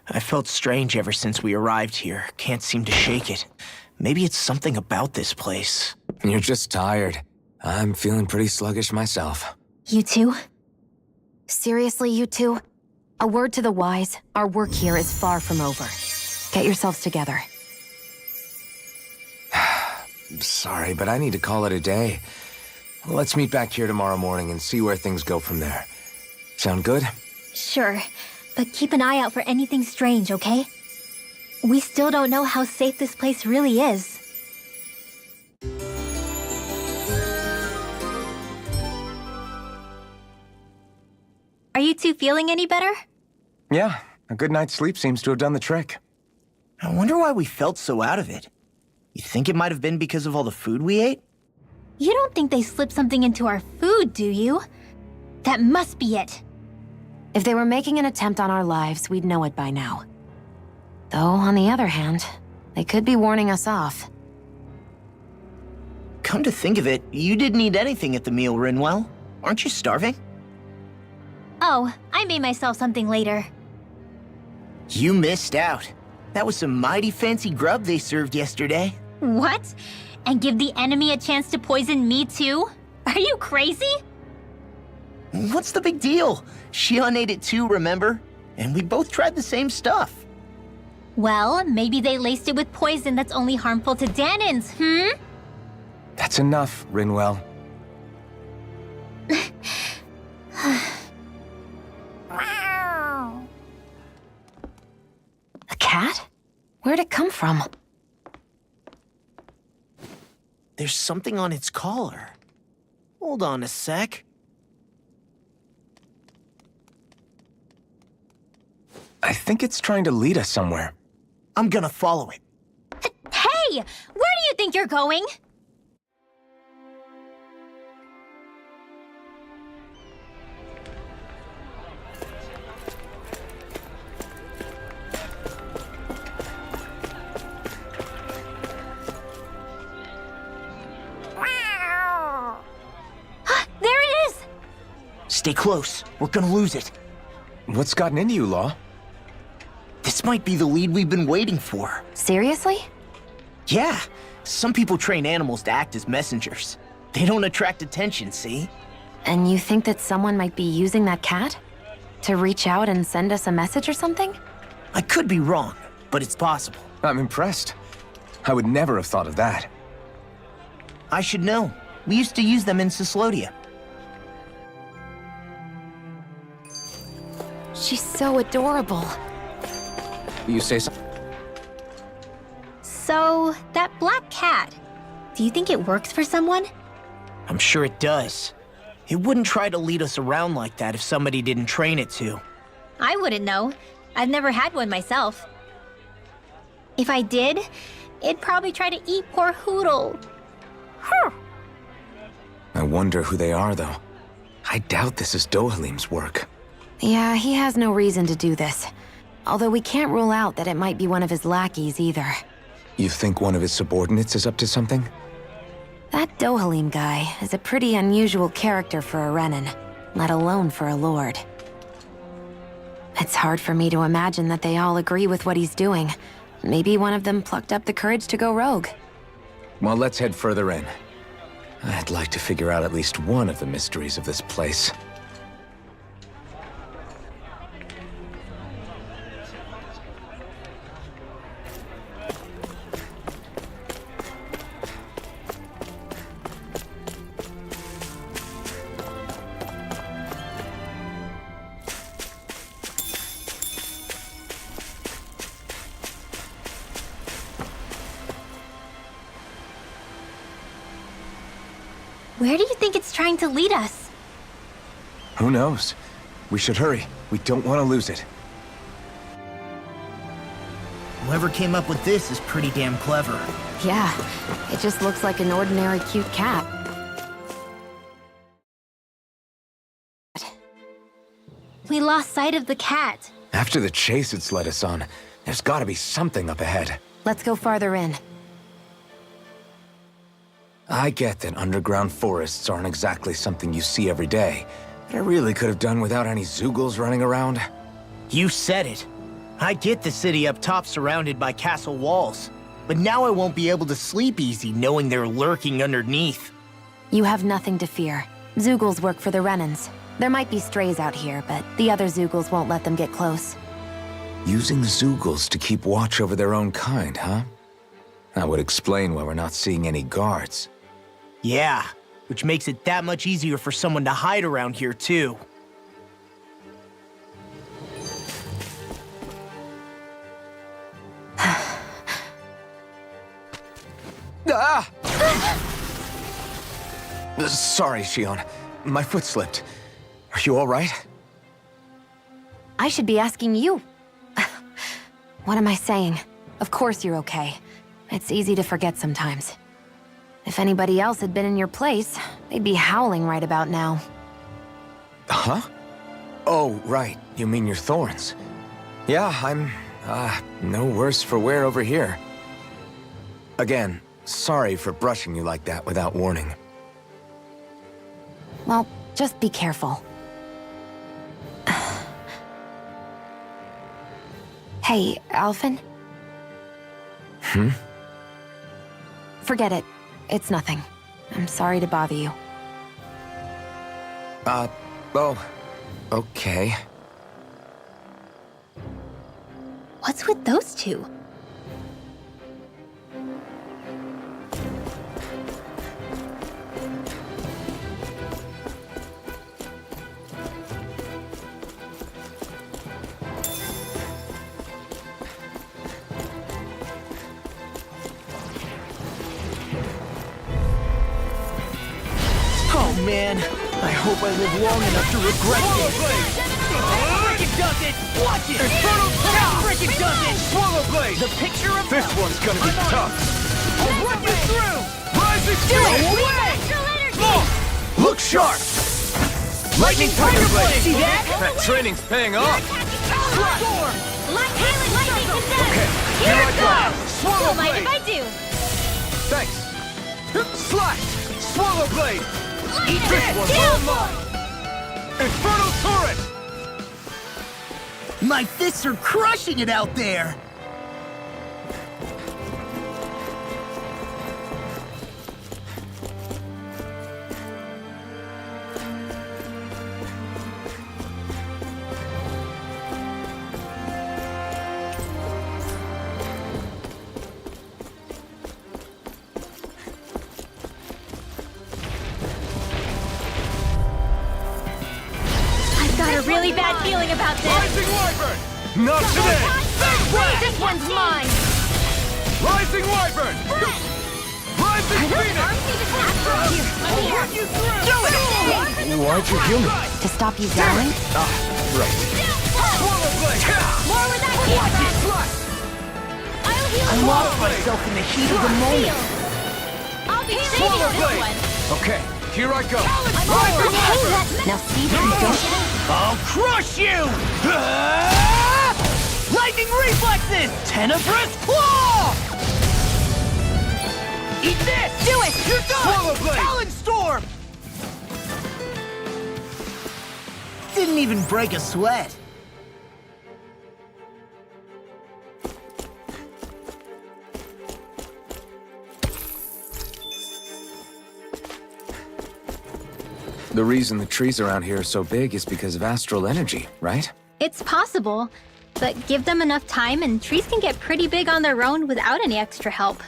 [SPEAKER 3] I felt strange ever since we arrived here. Can't seem to shake it. Maybe it's something about this place.
[SPEAKER 4] You're just tired. I'm feeling pretty sluggish myself.
[SPEAKER 2] You too?
[SPEAKER 5] Seriously, you two? A word to the wise, our work here is far from over. Get yourselves together.
[SPEAKER 4] Sorry, but I need to call it a day. Let's meet back here tomorrow morning and see where things go from there. Sound good?
[SPEAKER 2] Sure, but keep an eye out for anything strange, okay? We still don't know how safe this place really is. Are you two feeling any better?
[SPEAKER 4] Yeah, a good night's sleep seems to have done the trick.
[SPEAKER 3] I wonder why we felt so out of it. You think it might have been because of all the food we ate?
[SPEAKER 2] You don't think they slipped something into our food, do you? That must be it.
[SPEAKER 5] If they were making an attempt on our lives, we'd know it by now. Though, on the other hand, they could be warning us off.
[SPEAKER 3] Come to think of it, you didn't eat anything at the meal, Rinwell. Aren't you starving?
[SPEAKER 2] Oh, I made myself something later.
[SPEAKER 3] You missed out. That was some mighty fancy grub they served yesterday.
[SPEAKER 2] What? And give the enemy a chance to poison me too? Are you crazy?
[SPEAKER 3] What's the big deal? Shion ate it too, remember? And we both tried the same stuff.
[SPEAKER 2] Well, maybe they laced it with poison that's only harmful to Danins, hmm?
[SPEAKER 4] That's enough, Rinwell.
[SPEAKER 5] cat? Where'd it come from?
[SPEAKER 3] There's something on its collar. Hold on a sec.
[SPEAKER 4] I think it's trying to lead us somewhere.
[SPEAKER 3] I'm gonna follow it.
[SPEAKER 2] Hey! Where do you think you're going? There it is!
[SPEAKER 3] Stay close. We're gonna lose it.
[SPEAKER 4] What's gotten into you, Law?
[SPEAKER 3] This might be the lead we've been waiting for.
[SPEAKER 5] Seriously?
[SPEAKER 3] Yeah. Some people train animals to act as messengers. They don't attract attention, see?
[SPEAKER 5] And you think that someone might be using that cat? To reach out and send us a message or something?
[SPEAKER 3] I could be wrong, but it's possible.
[SPEAKER 4] I'm impressed. I would never have thought of that.
[SPEAKER 3] I should know. We used to use them in Cyslodia.
[SPEAKER 5] She's so adorable.
[SPEAKER 4] You say so?
[SPEAKER 2] So, that black cat, do you think it works for someone?
[SPEAKER 3] I'm sure it does. It wouldn't try to lead us around like that if somebody didn't train it to.
[SPEAKER 2] I wouldn't know. I've never had one myself. If I did, it'd probably try to eat poor Hoodle.
[SPEAKER 4] I wonder who they are, though. I doubt this is Dohalim's work.
[SPEAKER 5] Yeah, he has no reason to do this. Although we can't rule out that it might be one of his lackeys either.
[SPEAKER 4] You think one of his subordinates is up to something?
[SPEAKER 5] That Dohalim guy is a pretty unusual character for a Renan, let alone for a lord. It's hard for me to imagine that they all agree with what he's doing. Maybe one of them plucked up the courage to go rogue.
[SPEAKER 4] Well, let's head further in. I'd like to figure out at least one of the mysteries of this place.
[SPEAKER 2] Where do you think it's trying to lead us?
[SPEAKER 4] Who knows? We should hurry. We don't want to lose it.
[SPEAKER 3] Whoever came up with this is pretty damn clever.
[SPEAKER 5] Yeah, it just looks like an ordinary cute cat.
[SPEAKER 2] We lost sight of the cat.
[SPEAKER 4] After the chase it's led us on, there's gotta be something up ahead.
[SPEAKER 5] Let's go farther in.
[SPEAKER 4] I get that underground forests aren't exactly something you see every day, but I really could have done without any Zeugles running around.
[SPEAKER 3] You said it. I get the city up top surrounded by castle walls, but now I won't be able to sleep easy knowing they're lurking underneath.
[SPEAKER 5] You have nothing to fear. Zeugles work for the Renans. There might be strays out here, but the other Zeugles won't let them get close.
[SPEAKER 4] Using Zeugles to keep watch over their own kind, huh? That would explain why we're not seeing any guards.
[SPEAKER 3] Yeah, which makes it that much easier for someone to hide around here, too.
[SPEAKER 4] Ah! Sorry, Shion. My foot slipped. Are you all right?
[SPEAKER 5] I should be asking you. What am I saying? Of course you're okay. It's easy to forget sometimes. If anybody else had been in your place, they'd be howling right about now.
[SPEAKER 4] Huh? Oh, right. You mean your thorns. Yeah, I'm, no worse for wear over here. Again, sorry for brushing you like that without warning.
[SPEAKER 5] Well, just be careful. Hey, Alphen? Forget it. It's nothing. I'm sorry to bother you.
[SPEAKER 4] Oh, okay.
[SPEAKER 2] What's with those two?
[SPEAKER 3] man. I hope I live long enough to regret this. Frickin' does it! Watch it! Infernal Power! Frickin' does it! Swallow Blade! The picture of
[SPEAKER 1] This one's gonna be tough.
[SPEAKER 3] I'll run you through!
[SPEAKER 1] Rising
[SPEAKER 3] Do it!
[SPEAKER 1] Storm!
[SPEAKER 3] Away!
[SPEAKER 1] Look sharp!
[SPEAKER 3] Lightning Tiger Blade! See that?
[SPEAKER 4] That training's paying off.
[SPEAKER 2] Okay,
[SPEAKER 1] here I go.
[SPEAKER 2] Swallow Don't mind if I do.
[SPEAKER 4] Thanks.
[SPEAKER 1] Slash! Swallow Blade!
[SPEAKER 3] Eat
[SPEAKER 1] This
[SPEAKER 3] this!
[SPEAKER 1] one's all mine! Infernal Turret!
[SPEAKER 3] My fists are crushing it out there!
[SPEAKER 2] I've got a really bad feeling about this.
[SPEAKER 1] Rising Wyvern! Not today!
[SPEAKER 2] This one's mine.
[SPEAKER 1] Rising Wyvern! Rising Phoenix!
[SPEAKER 2] I'll run you through.
[SPEAKER 4] Why'd you heal me?
[SPEAKER 5] To stop you dying?
[SPEAKER 4] Right.
[SPEAKER 1] Swallow Blade!
[SPEAKER 2] More where that came from. I'll heal
[SPEAKER 3] I
[SPEAKER 2] you.
[SPEAKER 3] lost myself in the heat of the moment.
[SPEAKER 2] I'll be saving
[SPEAKER 1] Swallow
[SPEAKER 2] this
[SPEAKER 1] Blade!
[SPEAKER 2] one.
[SPEAKER 1] Okay, here I go!
[SPEAKER 5] Now see if you don't...
[SPEAKER 3] I'll crush you! Lightning reflexes! Tenebrous claw! Eat this! Do it! You're done!
[SPEAKER 1] Swallow Blade!
[SPEAKER 3] Talon Storm! Didn't even break a sweat.
[SPEAKER 4] The reason the trees around here are so big is because of astral energy, right?
[SPEAKER 2] It's possible, but give them enough time and trees can get pretty big on their own without any extra help.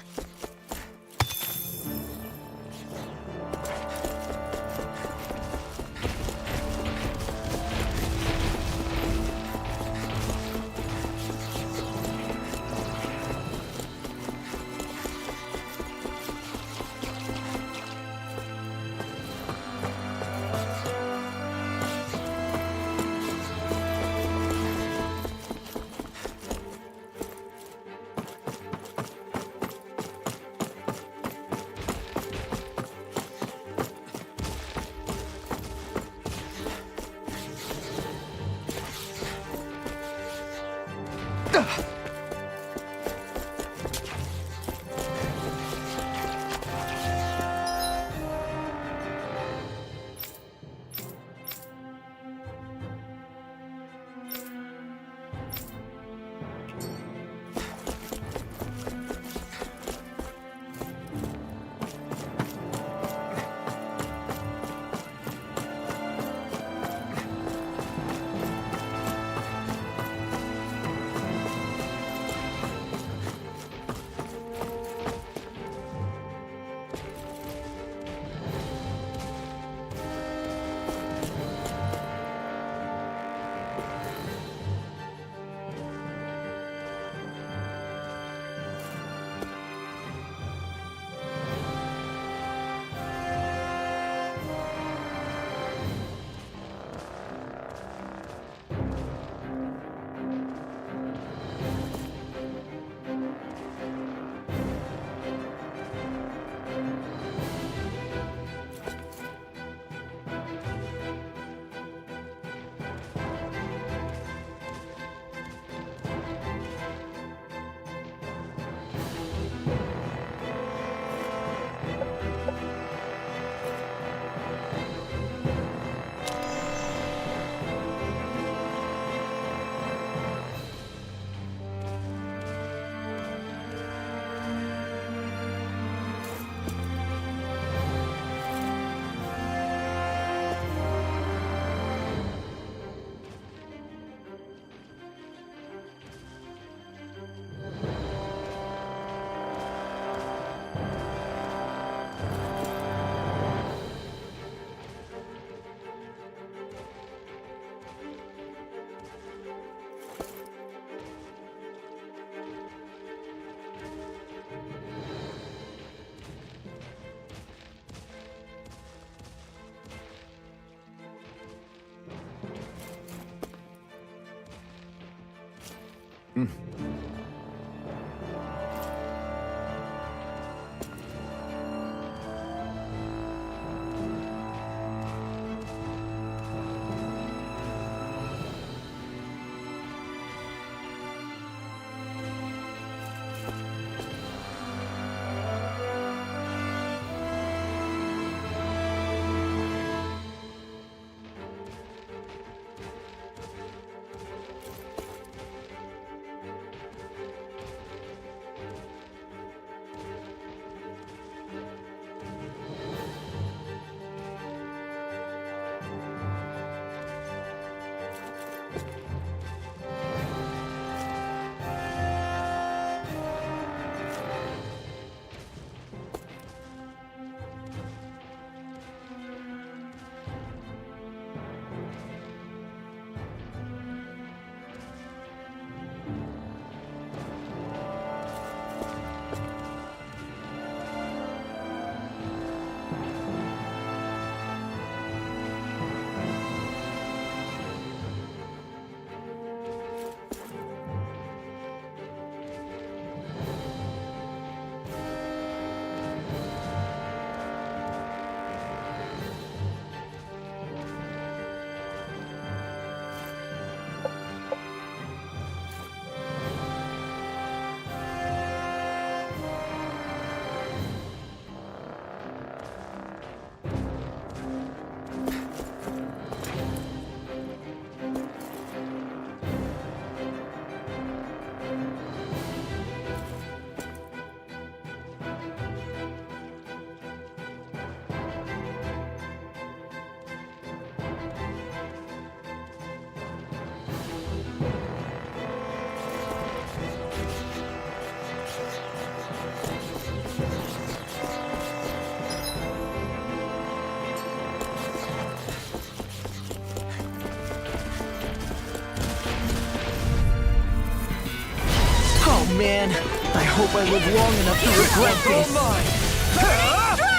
[SPEAKER 3] Man, I hope I live long enough to regret this.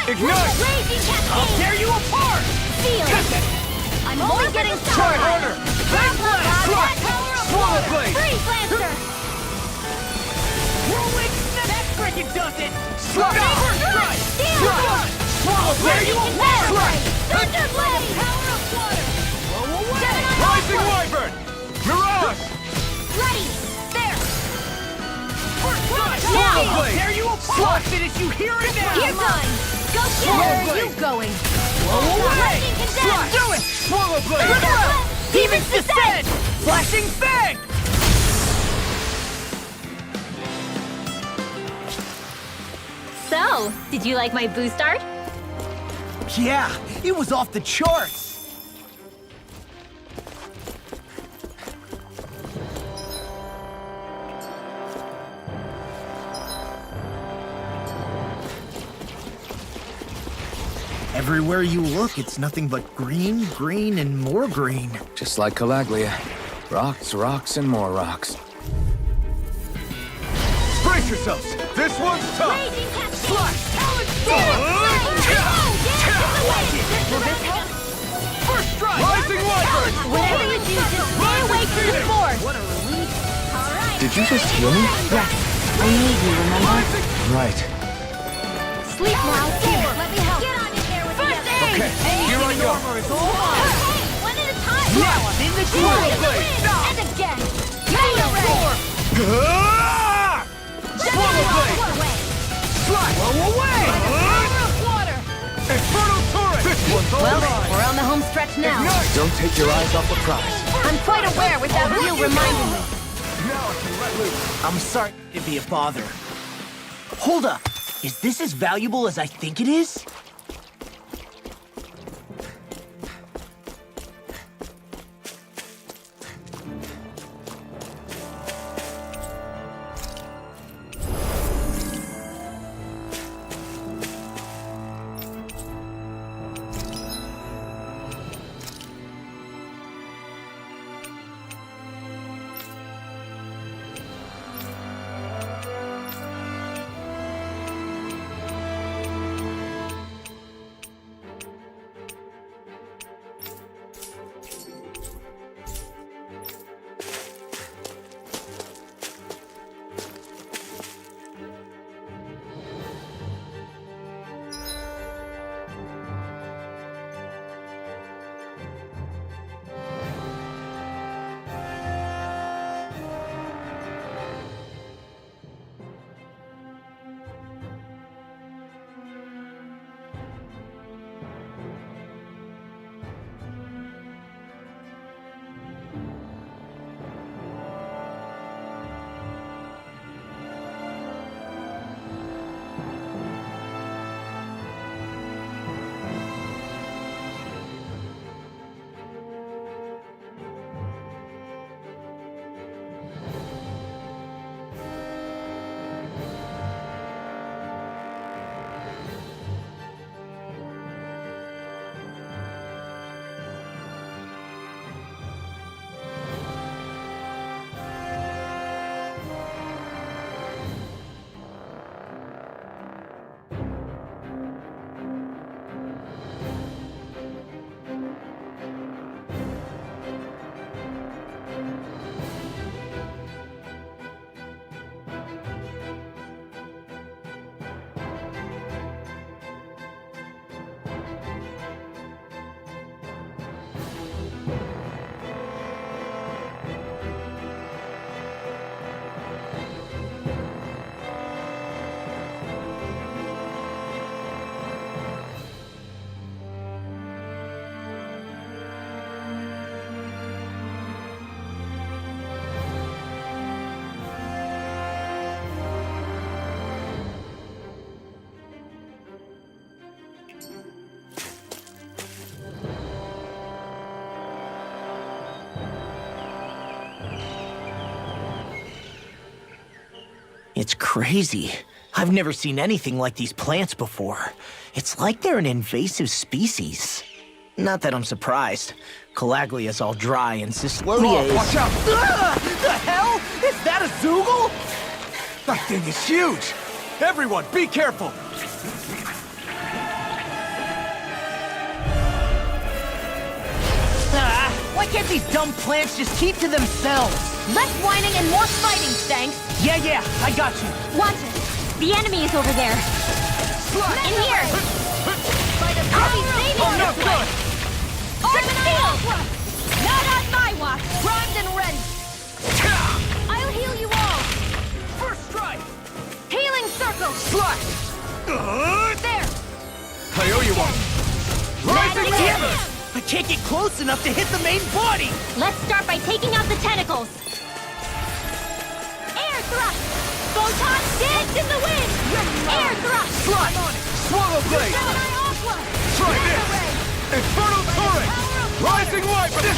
[SPEAKER 2] Ignite! I'll tear you apart! Feel it! I'm only getting started! Back blast! Swallow blade! Freeze lancer! Whirlwind snap! That frickin' does it! Slide! Strike! Swallow blade! Slide! Thunder blade! Power of water! Blow away! Rising wyvern! Mirage! Ready! There! Swallow blade! Tear you apart! Finish you here and now! You're done! Go get it! Where are you going? Blow away! Do it! Swallow blade! Demon's descent! Flashing fang! So, did you like my boost art?
[SPEAKER 3] Yeah, it was off the charts. Everywhere you look, it's nothing but green, green, and more green.
[SPEAKER 4] Just like Calaglia. Rocks, rocks, and more rocks.
[SPEAKER 1] Brace yourselves! This one's tough!
[SPEAKER 2] Slash!
[SPEAKER 1] First strike! Rising wyvern!
[SPEAKER 2] Whatever you do, just stay away from the force! What a relief! Alright!
[SPEAKER 4] Did you just heal me?
[SPEAKER 5] Yes. I need you, remember?
[SPEAKER 4] Right.
[SPEAKER 2] Sleep now! Here, let me help! Get on in there with First aid!
[SPEAKER 1] Okay, here I go!
[SPEAKER 2] Hey, one at a time!
[SPEAKER 3] Now I'm in the
[SPEAKER 2] Swallow
[SPEAKER 3] groove.
[SPEAKER 2] blade! And again! Swallow blade!
[SPEAKER 1] Swallow blade!
[SPEAKER 2] Slide!
[SPEAKER 1] Blow away!
[SPEAKER 2] Power of water!
[SPEAKER 1] Inferno turret! This one's all
[SPEAKER 2] Well,
[SPEAKER 1] mine!
[SPEAKER 2] we're on the home stretch now.
[SPEAKER 1] Ignite!
[SPEAKER 4] Don't take your eyes off the prize.
[SPEAKER 2] I'm quite aware without you reminding me.
[SPEAKER 1] Now I can let loose.
[SPEAKER 3] I'm sorry to be a bother. Hold up. Is this as valuable as I think it is? It's crazy. I've never seen anything like these plants before. It's like they're an invasive species. Not that I'm surprised. Calaglia's all dry and Cyslodia is...
[SPEAKER 4] Watch out!
[SPEAKER 3] The hell? Is that a Zoogle?
[SPEAKER 4] That thing is huge! Everyone, be careful!
[SPEAKER 3] Why can't these dumb plants just keep to themselves?
[SPEAKER 2] Less whining and more fighting, thanks.
[SPEAKER 3] Yeah, I got you.
[SPEAKER 2] Watch it. The enemy is over there. In here. I'll be saving
[SPEAKER 3] Oh, no
[SPEAKER 2] this
[SPEAKER 3] good!
[SPEAKER 2] one. Field. Not on my watch. Primed and ready. I'll heal you all.
[SPEAKER 3] First strike!
[SPEAKER 2] Healing circle.
[SPEAKER 3] Slash!
[SPEAKER 2] There.
[SPEAKER 4] I owe you one!
[SPEAKER 3] Rising Hammer! I can't get close enough to hit the main body!
[SPEAKER 2] Let's start by taking out the tentacles. Air thrust. Photon dance in the wind. Air thrust.
[SPEAKER 3] Slash! Swallow blade!
[SPEAKER 2] Gemini offline.
[SPEAKER 4] Try this! Infernal Torrent! Rising Wiper!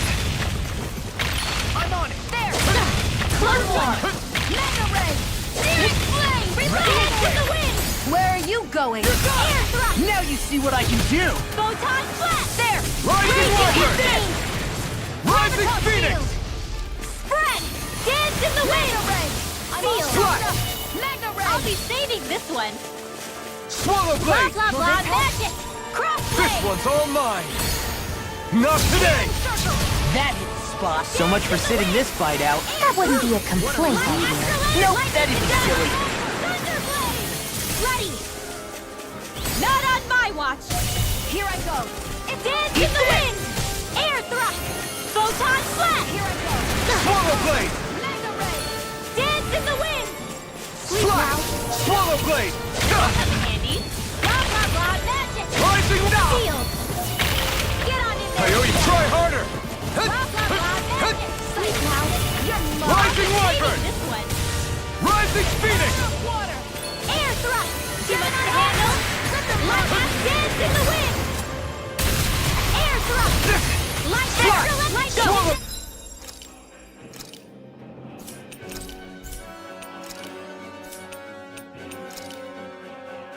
[SPEAKER 3] I'm on it!
[SPEAKER 2] There. Clone War. Mega ray. Searing flame. Dance in the wind. Where are you going? Air thrust.
[SPEAKER 3] Now you see what I can do!
[SPEAKER 2] Photon flash. There.
[SPEAKER 4] Rising Wiper!
[SPEAKER 2] Insane.
[SPEAKER 4] Rising Phoenix!
[SPEAKER 2] Spread. Dance in the wind. Feel.
[SPEAKER 3] Slash!
[SPEAKER 2] Mega ray. I'll be saving this one.
[SPEAKER 4] Swallow
[SPEAKER 2] Blah
[SPEAKER 4] Blade!
[SPEAKER 2] blah blah magic. Cross
[SPEAKER 4] This
[SPEAKER 2] blade.
[SPEAKER 4] one's all mine! Not today!
[SPEAKER 3] That hit the spot. So much for sitting this fight out.
[SPEAKER 2] That wouldn't be a complaint, I hear.
[SPEAKER 3] Nope, that'd be silly.
[SPEAKER 2] Thunderblade. Ready. Not on my watch. Here I go. It's dance in the wind. Air thrust. Photon flash. Here I go.
[SPEAKER 4] Swallow Blade!
[SPEAKER 2] Mega ray. Dance in the wind.
[SPEAKER 4] Slash! Swallow Blade!
[SPEAKER 2] Handy. Blah blah blah magic.
[SPEAKER 4] Rising now!
[SPEAKER 2] Field. Get on in there.
[SPEAKER 4] I owe you! Try harder!
[SPEAKER 2] Blah blah blah magic. Sleep now. You're not
[SPEAKER 4] Rising Wiper.
[SPEAKER 2] saving this one.
[SPEAKER 4] Rising Phoenix!
[SPEAKER 2] Water. Air thrust. Gemini handle. Light dance in the wind. Air thrust. Light
[SPEAKER 4] Swallow!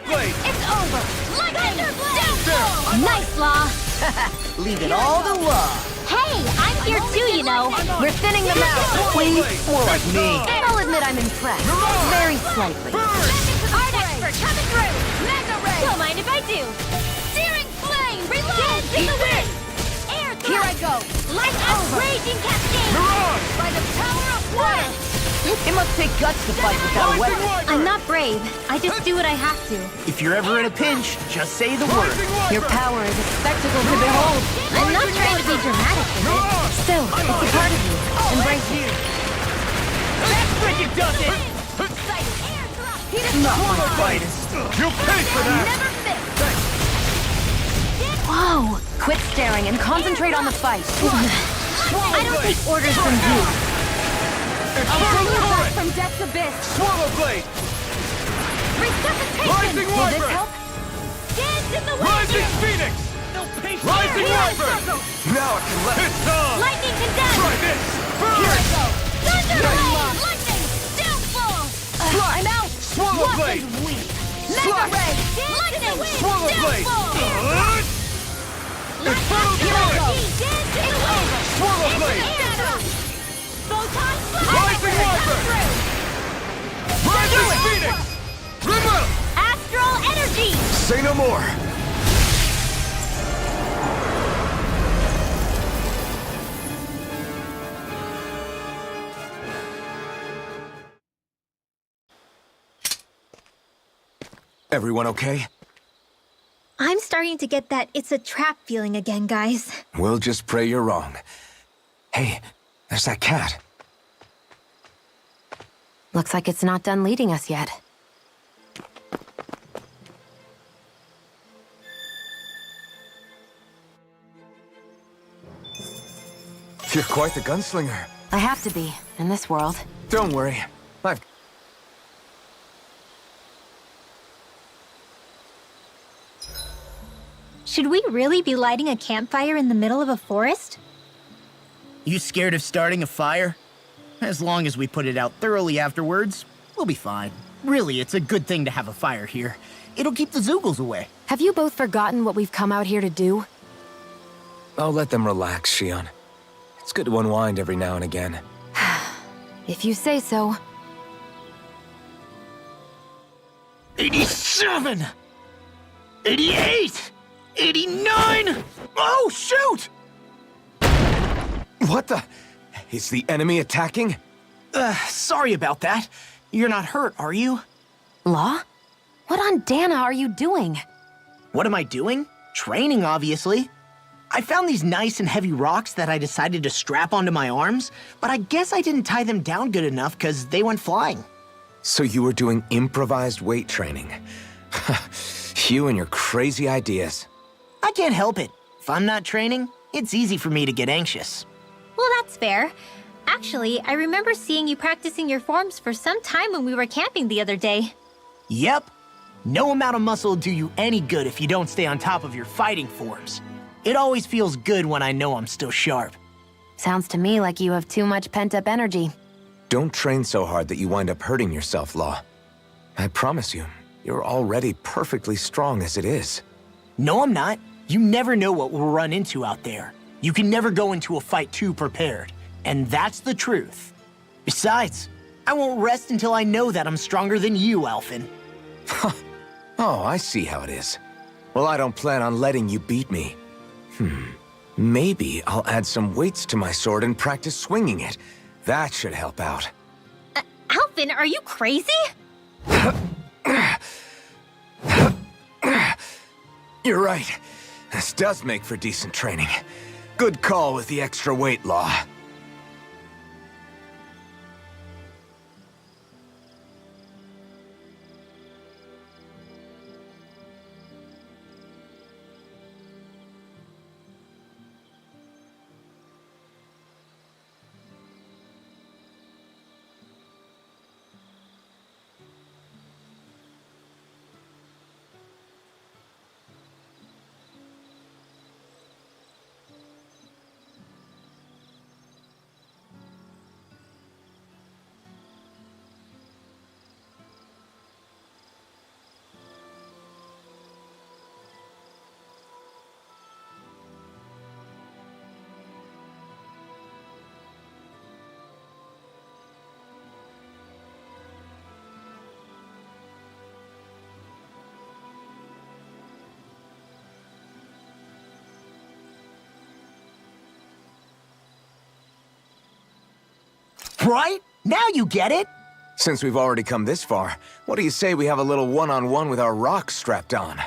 [SPEAKER 4] Blade!
[SPEAKER 2] It's over. Lightning. Downfall. Nice, Law.
[SPEAKER 3] Leave it all to love.
[SPEAKER 2] Hey, I'm here too, you know. We're thinning them out.
[SPEAKER 3] Please, more like me.
[SPEAKER 2] I'll admit I'm impressed. Very slightly. Art expert coming through. Mega ray. Don't mind if I do. Searing flame. Reload. Dance in the wind. Air thrust. Here I go. Light up. Raging cascade.
[SPEAKER 4] Mirage!
[SPEAKER 2] By the power of one.
[SPEAKER 3] It must take guts to fight without a weapon.
[SPEAKER 2] I'm not brave. I just do what I have to.
[SPEAKER 3] If you're ever in a pinch, just say the word.
[SPEAKER 2] Your power is a spectacle to behold. I'm not trying to be dramatic with it. Still, it's a part of you. Embrace it.
[SPEAKER 3] That frickin' does it!
[SPEAKER 2] Not
[SPEAKER 3] my finest.
[SPEAKER 4] You pay for that!
[SPEAKER 5] Whoa! Quit staring and concentrate on the fight.
[SPEAKER 2] I don't take orders from you.
[SPEAKER 4] Infernal Torrent!
[SPEAKER 2] From Death's Abyss.
[SPEAKER 4] Swallow Blade!
[SPEAKER 2] Resuscitation.
[SPEAKER 4] Rising
[SPEAKER 2] Will this
[SPEAKER 4] Wiper!
[SPEAKER 2] help? Dance in the wind.
[SPEAKER 4] Rising Phoenix! Rising Wiper! Now I can let it's on!
[SPEAKER 2] Lightning condemned.
[SPEAKER 4] Try this!
[SPEAKER 2] Here I go. Thunderblade. Lightning. Downfall. I'm out.
[SPEAKER 4] Swallow
[SPEAKER 2] What
[SPEAKER 4] Blade!
[SPEAKER 2] is weak? Mega ray. Lightning.
[SPEAKER 4] Swallow Blade!
[SPEAKER 2] Downfall.
[SPEAKER 4] Infernal
[SPEAKER 2] Here I go.
[SPEAKER 4] Torrent!
[SPEAKER 2] Dance in the wind.
[SPEAKER 4] Swallow Blade!
[SPEAKER 2] Photon flash.
[SPEAKER 4] Rising Wiper! Rising Phoenix! Remember!
[SPEAKER 2] Astral energy.
[SPEAKER 4] Say no more! Everyone okay?
[SPEAKER 2] I'm starting to get that it's a trap feeling again, guys.
[SPEAKER 4] We'll just pray you're wrong. Hey, there's that cat.
[SPEAKER 5] Looks like it's not done leading us yet.
[SPEAKER 4] You're quite the gunslinger.
[SPEAKER 5] I have to be, in this world.
[SPEAKER 4] Don't worry. I've...
[SPEAKER 2] Should we really be lighting a campfire in the middle of a forest?
[SPEAKER 3] You scared of starting a fire? As long as we put it out thoroughly afterwards, we'll be fine. Really, it's a good thing to have a fire here. It'll keep the Zoogles away.
[SPEAKER 5] Have you both forgotten what we've come out here to do?
[SPEAKER 4] I'll let them relax, Shion. It's good to unwind every now and again.
[SPEAKER 5] If you say so.
[SPEAKER 3] 87! 88! 89! Oh, shoot!
[SPEAKER 4] What the? Is the enemy attacking?
[SPEAKER 3] Sorry about that. You're not hurt, are you?
[SPEAKER 5] Law? What on Dana are you doing?
[SPEAKER 3] What am I doing? Training, obviously. I found these nice and heavy rocks that I decided to strap onto my arms, but I guess I didn't tie them down good enough because they went flying.
[SPEAKER 4] So you were doing improvised weight training. You and your crazy ideas.
[SPEAKER 3] I can't help it. If I'm not training, it's easy for me to get anxious.
[SPEAKER 2] Well, that's fair. Actually, I remember seeing you practicing your forms for some time when we were camping the other day.
[SPEAKER 3] Yep. No amount of muscle will do you any good if you don't stay on top of your fighting forms. It always feels good when I know I'm still sharp.
[SPEAKER 5] Sounds to me like you have too much pent-up energy.
[SPEAKER 4] Don't train so hard that you wind up hurting yourself, Law. I promise you, you're already perfectly strong as it is.
[SPEAKER 3] No, I'm not. You never know what we'll run into out there. You can never go into a fight too prepared. And that's the truth. Besides, I won't rest until I know that I'm stronger than you, Alphen.
[SPEAKER 4] Oh, I see how it is. Well, I don't plan on letting you beat me. Maybe I'll add some weights to my sword and practice swinging it. That should help out.
[SPEAKER 2] Alvin, are you crazy?
[SPEAKER 4] You're right. This does make for decent training. Good call with the extra weight, Law.
[SPEAKER 3] Right? Now you get it!
[SPEAKER 4] Since we've already come this far, what do you say we have a little one-on-one with our rocks strapped on?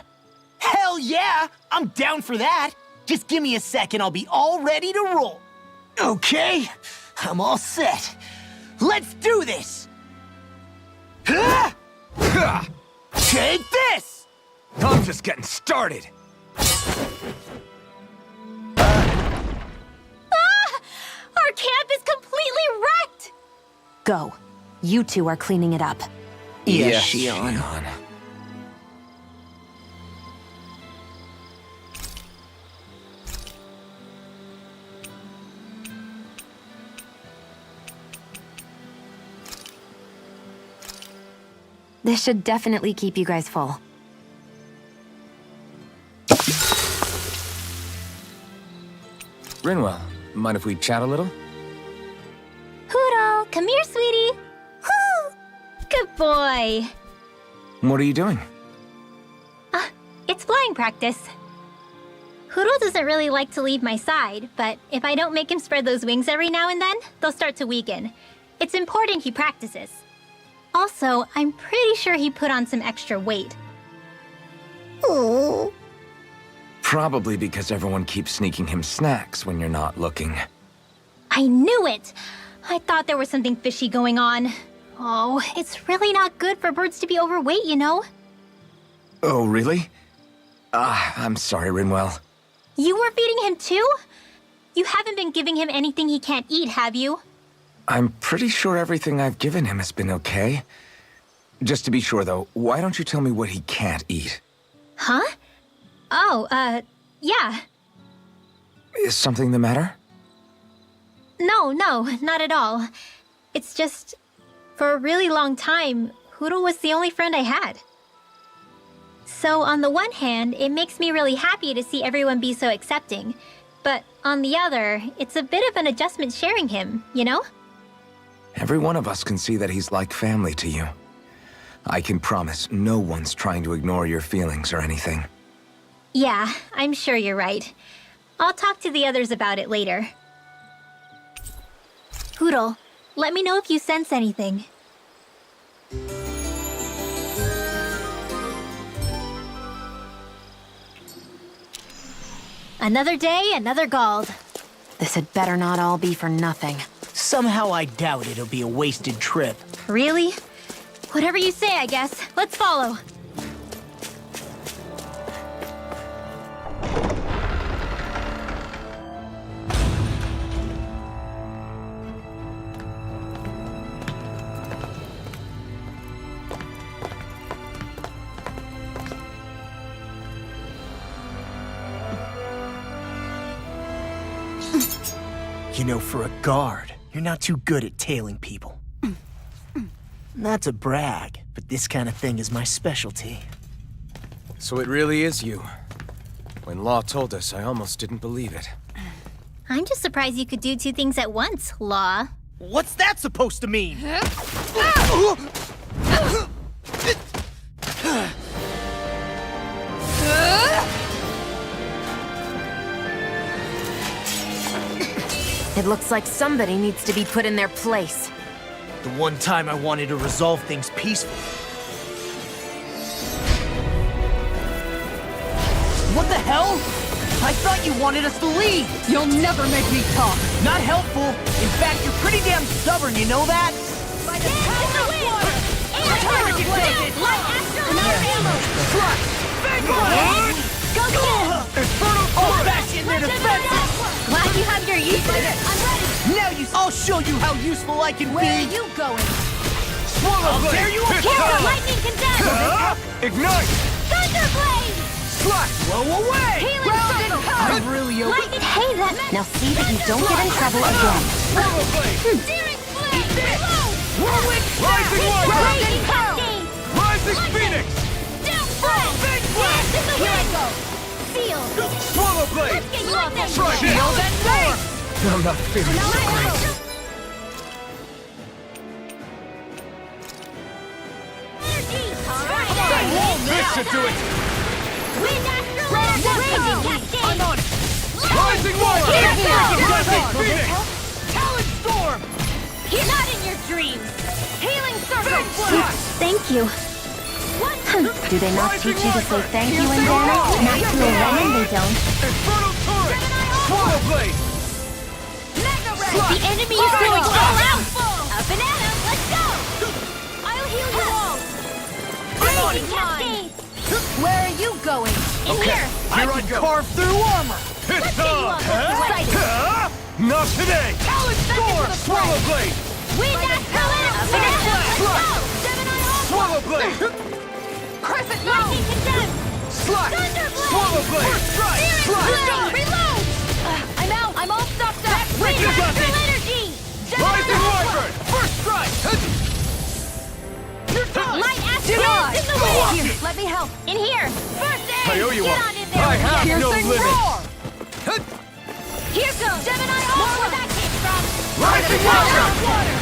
[SPEAKER 3] Hell yeah! I'm down for that! Just give me a second, I'll be all ready to roll. Okay, I'm all set. Let's do this! Huh? Take this!
[SPEAKER 4] I'm just getting started.
[SPEAKER 2] Our camp is completely wrecked!
[SPEAKER 5] Go. You two are cleaning it up.
[SPEAKER 3] Yes, Shion.
[SPEAKER 5] This should definitely keep you guys full.
[SPEAKER 4] Rinwell, mind if we chat a little?
[SPEAKER 2] Huro, come here, sweetie. Woo! Good boy.
[SPEAKER 4] What are you doing?
[SPEAKER 2] It's flying practice. Huro doesn't really like to leave my side, but if I don't make him spread those wings every now and then, they'll start to weaken. It's important he practices. Also, I'm pretty sure he put on some extra weight. Oh.
[SPEAKER 4] Probably because everyone keeps sneaking him snacks when you're not looking.
[SPEAKER 2] I knew it! I thought there was something fishy going on. Oh, it's really not good for birds to be overweight, you know?
[SPEAKER 4] Oh, really? I'm sorry, Rinwell.
[SPEAKER 2] You were feeding him too? You haven't been giving him anything he can't eat, have you?
[SPEAKER 4] I'm pretty sure everything I've given him has been okay. Just to be sure, though, why don't you tell me what he can't eat?
[SPEAKER 2] Huh? Oh, yeah.
[SPEAKER 4] Is something the matter?
[SPEAKER 2] No, not at all. It's just, for a really long time, Hoodle was the only friend I had. So on the one hand, it makes me really happy to see everyone be so accepting. But on the other, it's a bit of an adjustment sharing him, you know?
[SPEAKER 4] Every one of us can see that he's like family to you. I can promise no one's trying to ignore your feelings or anything.
[SPEAKER 2] Yeah, I'm sure you're right. I'll talk to the others about it later. Hoodle, let me know if you sense anything. Another day, another Gald.
[SPEAKER 5] This had better not all be for nothing.
[SPEAKER 3] Somehow I doubt it'll be a wasted trip.
[SPEAKER 2] Really? Whatever you say, I guess. Let's follow.
[SPEAKER 3] You know, for a guard, you're not too good at tailing people. Not to brag, but this kind of thing is my specialty.
[SPEAKER 4] So it really is you. When Law told us, I almost didn't believe it.
[SPEAKER 2] I'm just surprised you could do two things at once, Law.
[SPEAKER 3] What's that supposed to mean?
[SPEAKER 5] It looks like somebody needs to be put in their place.
[SPEAKER 3] The one time I wanted to resolve things peacefully. What the hell? I thought you wanted us to leave!
[SPEAKER 9] You'll never make me talk!
[SPEAKER 3] Not helpful! In fact, you're pretty damn stubborn, you know that?
[SPEAKER 2] By the power of water!
[SPEAKER 3] Target taken!
[SPEAKER 2] Go get him!
[SPEAKER 3] I'll bash in their defenses!
[SPEAKER 2] Glad you have your use for it. I'm ready.
[SPEAKER 3] Now I'll show you how useful I can
[SPEAKER 2] Where are
[SPEAKER 3] be!
[SPEAKER 2] you going?
[SPEAKER 3] Swallow blade! Dare you
[SPEAKER 2] Careful! Lightning condemned!
[SPEAKER 12] Ignite!
[SPEAKER 2] Thunderblade!
[SPEAKER 3] Slash! Blow away!
[SPEAKER 2] Healing circle!
[SPEAKER 3] I'm really over...
[SPEAKER 2] Lightning... Hey, that...
[SPEAKER 5] Now see that you don't get in trouble again.
[SPEAKER 12] Swallow blade!
[SPEAKER 2] Searing flame! Reload!
[SPEAKER 3] Whirlwind
[SPEAKER 12] Rising water!
[SPEAKER 2] Raging cascade!
[SPEAKER 12] Rising phoenix!
[SPEAKER 2] Down blast!
[SPEAKER 12] Big blast!
[SPEAKER 2] Dance in the wind! Seal!
[SPEAKER 12] Swallow blade!
[SPEAKER 2] Let's get you off that
[SPEAKER 12] Try
[SPEAKER 2] shit!
[SPEAKER 12] shield
[SPEAKER 3] and more!
[SPEAKER 4] I'm not feeling so great.
[SPEAKER 2] Energy! Alright!
[SPEAKER 12] This should do it!
[SPEAKER 2] Wind astral raging cascade!
[SPEAKER 3] I'm on it!
[SPEAKER 12] Rising water! Rising phoenix!
[SPEAKER 3] Talon storm!
[SPEAKER 2] You're not in your dreams! Healing circle! Thank you. What?
[SPEAKER 5] Do they not teach you to say thank you in Dana?
[SPEAKER 2] Not to a Renin, they don't.
[SPEAKER 12] Infernal turret! Swallow blade!
[SPEAKER 2] The enemy is going all out! Up and at him! Let's go! I'll heal you all! Raging cascade! Where are you going? In here!
[SPEAKER 12] Here I go!
[SPEAKER 3] Carve through armor!
[SPEAKER 12] It's
[SPEAKER 2] Let's get you off that excited!
[SPEAKER 12] Not today!
[SPEAKER 3] Talon storm!
[SPEAKER 12] Swallow blade!
[SPEAKER 2] Wind astral up and at him! Let's go! Gemini all!
[SPEAKER 12] Swallow blade!
[SPEAKER 2] Crescent lightning condemned!
[SPEAKER 12] Slash!
[SPEAKER 2] Thunderblade!
[SPEAKER 12] Swallow blade!
[SPEAKER 2] Searing flame! Reload! I'm out! I'm all stopped up! Wind
[SPEAKER 12] You got
[SPEAKER 2] astral
[SPEAKER 12] this.
[SPEAKER 2] energy!
[SPEAKER 12] Rising wyvern!
[SPEAKER 3] First strike!
[SPEAKER 12] You're done!
[SPEAKER 2] Light astral
[SPEAKER 3] Die.
[SPEAKER 2] in the wind! Here, let me help. In here! First aid!
[SPEAKER 12] I owe you
[SPEAKER 2] Get
[SPEAKER 12] one.
[SPEAKER 2] on in there!
[SPEAKER 12] I have no
[SPEAKER 2] Piercing
[SPEAKER 12] limit.
[SPEAKER 2] roar! Here goes! Gemini all! Where that came from!
[SPEAKER 12] Rising
[SPEAKER 2] Water!
[SPEAKER 12] water!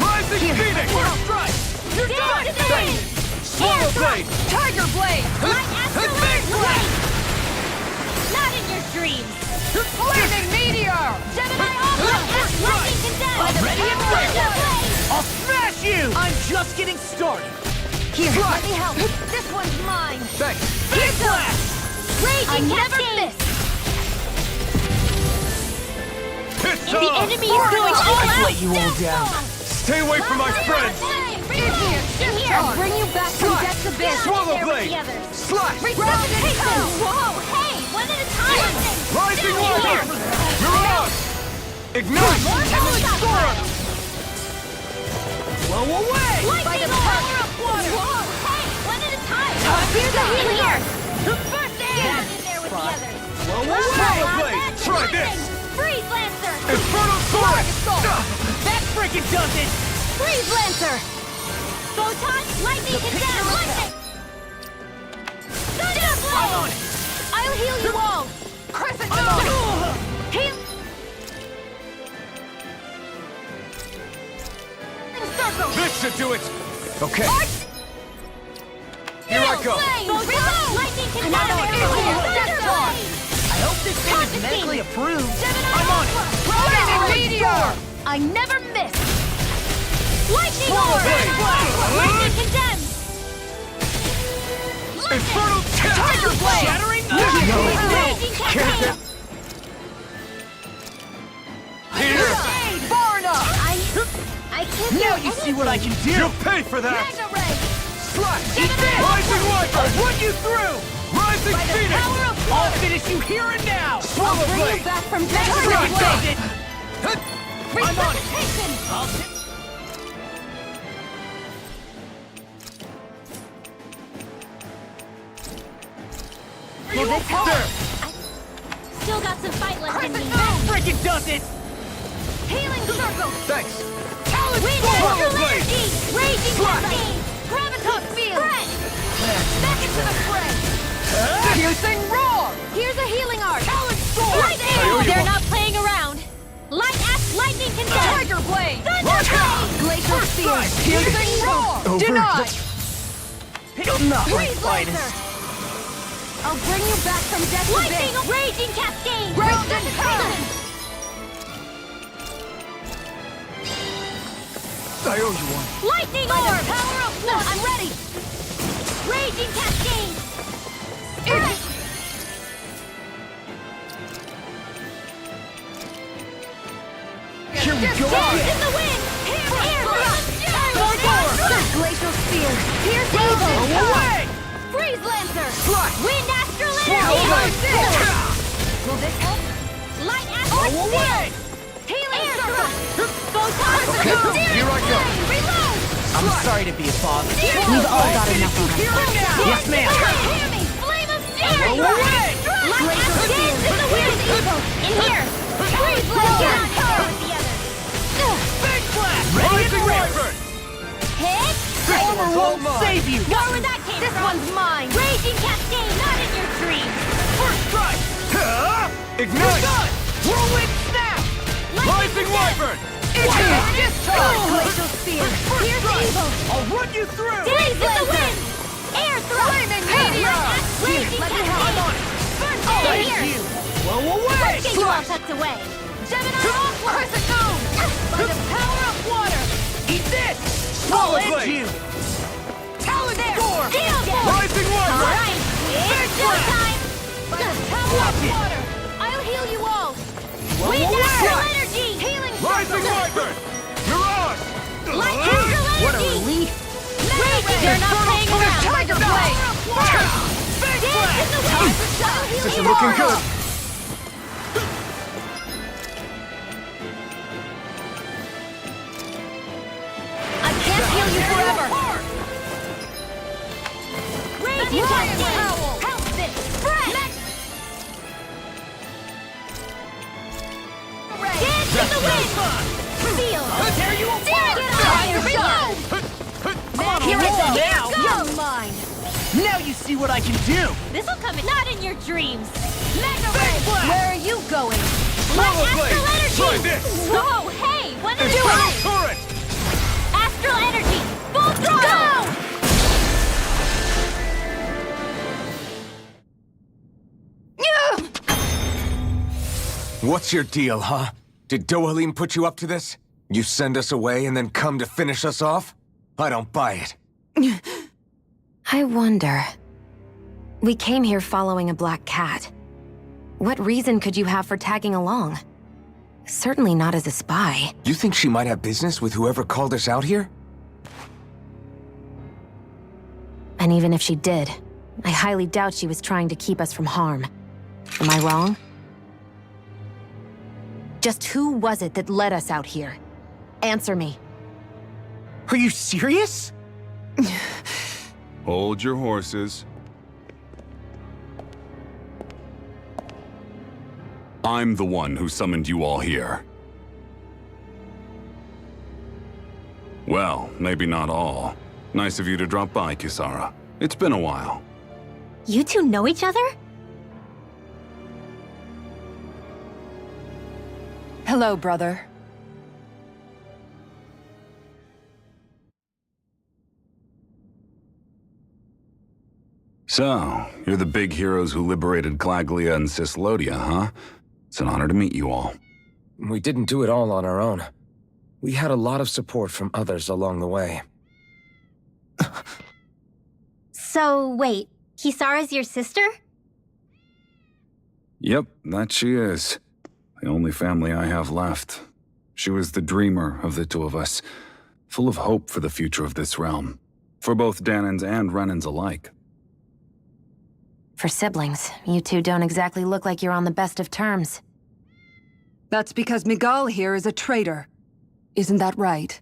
[SPEAKER 12] Rising phoenix!
[SPEAKER 3] First strike!
[SPEAKER 2] You're done! To the wind!
[SPEAKER 12] Swallow blade!
[SPEAKER 2] Tiger blade! Light astral blade! Not in your dreams!
[SPEAKER 3] Flaming meteor!
[SPEAKER 2] Gemini all! Lightning condemned!
[SPEAKER 3] Ready and
[SPEAKER 2] Thunder
[SPEAKER 3] ready.
[SPEAKER 2] blade!
[SPEAKER 3] I'll smash you! I'm just getting started!
[SPEAKER 2] Here, let me help. This one's mine.
[SPEAKER 12] Thanks!
[SPEAKER 2] Here goes! Raging cascade!
[SPEAKER 12] It's
[SPEAKER 2] The
[SPEAKER 12] on!
[SPEAKER 2] enemy is going all out!
[SPEAKER 3] let you all down.
[SPEAKER 12] Stay away from my friends!
[SPEAKER 2] In here! Bring you back from death's abyss!
[SPEAKER 12] Swallow
[SPEAKER 2] There with
[SPEAKER 12] blade!
[SPEAKER 2] the others.
[SPEAKER 12] Slash!
[SPEAKER 2] Resuscitation! Whoa! Hey! One at a time!
[SPEAKER 12] Rising
[SPEAKER 2] Down
[SPEAKER 12] water!
[SPEAKER 2] here!
[SPEAKER 12] You're on! Ignite!
[SPEAKER 2] Talon storm!
[SPEAKER 3] Blow away!
[SPEAKER 2] By the power of water! Whoa! Hey! One at a time! In here! First aid! Down in there with the others!
[SPEAKER 3] Blow
[SPEAKER 12] Swallow
[SPEAKER 3] away!
[SPEAKER 12] blade! Try this!
[SPEAKER 2] Freeze Lancer!
[SPEAKER 12] Infernal sword!
[SPEAKER 3] That freaking does it!
[SPEAKER 2] Freeze Lancer! Photon, lightning condemn! Lightning! Thunder blade! I'll heal you all!
[SPEAKER 9] Crescent Moon!
[SPEAKER 2] Heal!
[SPEAKER 9] Circle!
[SPEAKER 4] This should do it! Okay. Here I go!
[SPEAKER 2] Photon, lightning condemn!
[SPEAKER 3] I hope this thing is medically approved.
[SPEAKER 2] I'm on it!
[SPEAKER 9] Meteor!
[SPEAKER 2] I never miss! Lightning orb! Lightning condemn!
[SPEAKER 4] Infernal
[SPEAKER 9] Tiger Blade!
[SPEAKER 2] Shattering Raging cascade!
[SPEAKER 4] Here!
[SPEAKER 9] Barna!
[SPEAKER 2] I can't
[SPEAKER 3] Now
[SPEAKER 2] do
[SPEAKER 3] you see what I can do.
[SPEAKER 4] You'll pay for that!
[SPEAKER 9] Mega Ray!
[SPEAKER 4] Slash!
[SPEAKER 3] Eat this!
[SPEAKER 4] Rising Wiper!
[SPEAKER 3] I'll run you through!
[SPEAKER 4] Rising Phoenix!
[SPEAKER 3] I'll finish you here and now!
[SPEAKER 4] Swallow
[SPEAKER 9] Bring
[SPEAKER 4] Blade!
[SPEAKER 9] you back from
[SPEAKER 3] Tiger
[SPEAKER 9] death!
[SPEAKER 3] Blade!
[SPEAKER 9] I'm on it! Will this help?
[SPEAKER 2] Still got some fight left in me.
[SPEAKER 3] Frickin' does it!
[SPEAKER 2] Healing circle!
[SPEAKER 4] Thanks!
[SPEAKER 2] Wind
[SPEAKER 4] Swallow
[SPEAKER 2] astral
[SPEAKER 4] Blade!
[SPEAKER 2] energy! Raging cascade!
[SPEAKER 9] Gravitas field!
[SPEAKER 2] Spread!
[SPEAKER 9] Back into the fray! Piercing roar!
[SPEAKER 2] Here's a healing arc!
[SPEAKER 9] Talon sword!
[SPEAKER 2] Lightning! They're not playing around! Lightning condemn!
[SPEAKER 9] Tiger blade!
[SPEAKER 2] Thunder blade!
[SPEAKER 9] Glacial spear! Piercing roar! Denied!
[SPEAKER 3] Not my
[SPEAKER 2] Freeze
[SPEAKER 3] finest.
[SPEAKER 2] laser!
[SPEAKER 9] I'll bring you back from death to
[SPEAKER 2] Lightning!
[SPEAKER 9] base!
[SPEAKER 2] Raging cascade!
[SPEAKER 9] Raging Titan!
[SPEAKER 4] I owe you one.
[SPEAKER 2] Lightning orb! Power of flux! I'm ready! Raging cascade! Spread!
[SPEAKER 3] Here we go
[SPEAKER 2] Dance
[SPEAKER 3] again!
[SPEAKER 2] in the wind! Air
[SPEAKER 9] Glacial spear! Pierce
[SPEAKER 2] away! Freeze lancer! Wind astral energy!
[SPEAKER 9] Will this help?
[SPEAKER 2] Light astral spear! Healing circle! Photon!
[SPEAKER 4] Okay, here I go.
[SPEAKER 2] Reload!
[SPEAKER 3] I'm sorry to be a bother.
[SPEAKER 2] We've all got enough of
[SPEAKER 3] Here and now! Yes, ma'am!
[SPEAKER 2] Hear me! Flame of fury!
[SPEAKER 3] away!
[SPEAKER 2] Light astral dance in the wind! In here! Freeze lancer! With the others!
[SPEAKER 3] Big blast! Ready and ready!
[SPEAKER 2] Hit!
[SPEAKER 3] Armor won't save you!
[SPEAKER 2] Go where that came
[SPEAKER 9] This
[SPEAKER 2] from!
[SPEAKER 9] one's mine!
[SPEAKER 2] Raging cascade! Not in your dreams!
[SPEAKER 3] First strike!
[SPEAKER 4] Ignite!
[SPEAKER 3] Done! Whirlwind snap!
[SPEAKER 4] Rising Wyvern!
[SPEAKER 9] Discharge! Glacial spear!
[SPEAKER 2] Here's evil!
[SPEAKER 3] I'll run you through!
[SPEAKER 2] Dance in the wind! Air thrust!
[SPEAKER 9] Flaming meteor!
[SPEAKER 2] Raging
[SPEAKER 9] Let me
[SPEAKER 2] cascade!
[SPEAKER 9] have on
[SPEAKER 2] First
[SPEAKER 3] Thank
[SPEAKER 2] aid here!
[SPEAKER 3] you! Blow away!
[SPEAKER 2] Let's get you all tucked away! Gemini Aqua!
[SPEAKER 9] Crescent moon!
[SPEAKER 2] By the power of water!
[SPEAKER 3] Eat this!
[SPEAKER 4] Swallow
[SPEAKER 3] I'll end
[SPEAKER 4] Blade!
[SPEAKER 3] you!
[SPEAKER 2] Talon
[SPEAKER 3] Door!
[SPEAKER 2] Steel Force!
[SPEAKER 4] Rising Wyvern!
[SPEAKER 2] Alright! It's showtime! By the power
[SPEAKER 3] Watch
[SPEAKER 2] of
[SPEAKER 3] it!
[SPEAKER 2] water! I'll heal you all!
[SPEAKER 3] Blow
[SPEAKER 2] Wind
[SPEAKER 3] away!
[SPEAKER 2] astral energy! Healing
[SPEAKER 4] Rising
[SPEAKER 2] circle!
[SPEAKER 4] Wyvern! Mirage!
[SPEAKER 2] Light astral energy!
[SPEAKER 3] What a relief!
[SPEAKER 2] Raging! They're not playing around!
[SPEAKER 9] Tiger blade!
[SPEAKER 2] Dance in the wind! I'll heal
[SPEAKER 4] This
[SPEAKER 2] you
[SPEAKER 4] is looking
[SPEAKER 2] all!
[SPEAKER 4] good.
[SPEAKER 2] I can't heal you forever! Raging cascade! Help this! Spread! Dance in the wind! Feel!
[SPEAKER 3] Tear you
[SPEAKER 2] Get
[SPEAKER 3] apart!
[SPEAKER 2] reload! Here it is! Here it
[SPEAKER 9] You're
[SPEAKER 2] goes!
[SPEAKER 9] mine!
[SPEAKER 3] Now you see what I can do!
[SPEAKER 2] This'll come in. Not in your dreams! Mega Ray!
[SPEAKER 9] Where are you going?
[SPEAKER 2] Light
[SPEAKER 4] Swallow
[SPEAKER 2] astral
[SPEAKER 4] Blade!
[SPEAKER 2] energy!
[SPEAKER 4] Try this!
[SPEAKER 2] Whoa, hey! One at a
[SPEAKER 4] Infernal
[SPEAKER 2] time!
[SPEAKER 4] Turret!
[SPEAKER 2] Astral energy! Full throttle!
[SPEAKER 4] What's your deal, huh? Did Dohalim put you up to this? You send us away and then come to finish us off? I don't buy it.
[SPEAKER 5] I wonder. We came here following a black cat. What reason could you have for tagging along? Certainly not as a spy.
[SPEAKER 4] You think she might have business with whoever called us out here?
[SPEAKER 5] And even if she did, I highly doubt she was trying to keep us from harm. Am I wrong? Just who was it that led us out here? Answer me.
[SPEAKER 3] Are you serious?
[SPEAKER 12] Hold your horses. I'm the one who summoned you all here. Well, maybe not all.
[SPEAKER 13] Nice of you to drop by, Kisara. It's been a while.
[SPEAKER 2] You two know each other?
[SPEAKER 9] Hello, brother.
[SPEAKER 13] So, you're the big heroes who liberated Claglia and Cislodia, huh? It's an honor to meet you all.
[SPEAKER 4] We didn't do it all on our own. We had a lot of support from others along the way.
[SPEAKER 2] So, wait, Kisara's your sister?
[SPEAKER 13] Yep, that she is. The only family I have left. She was the dreamer of the two of us, full of hope for the future of this realm, for both Danans and Renans alike.
[SPEAKER 5] For siblings, you two don't exactly look like you're on the best of terms.
[SPEAKER 9] That's because Miguel here is a traitor. Isn't that right?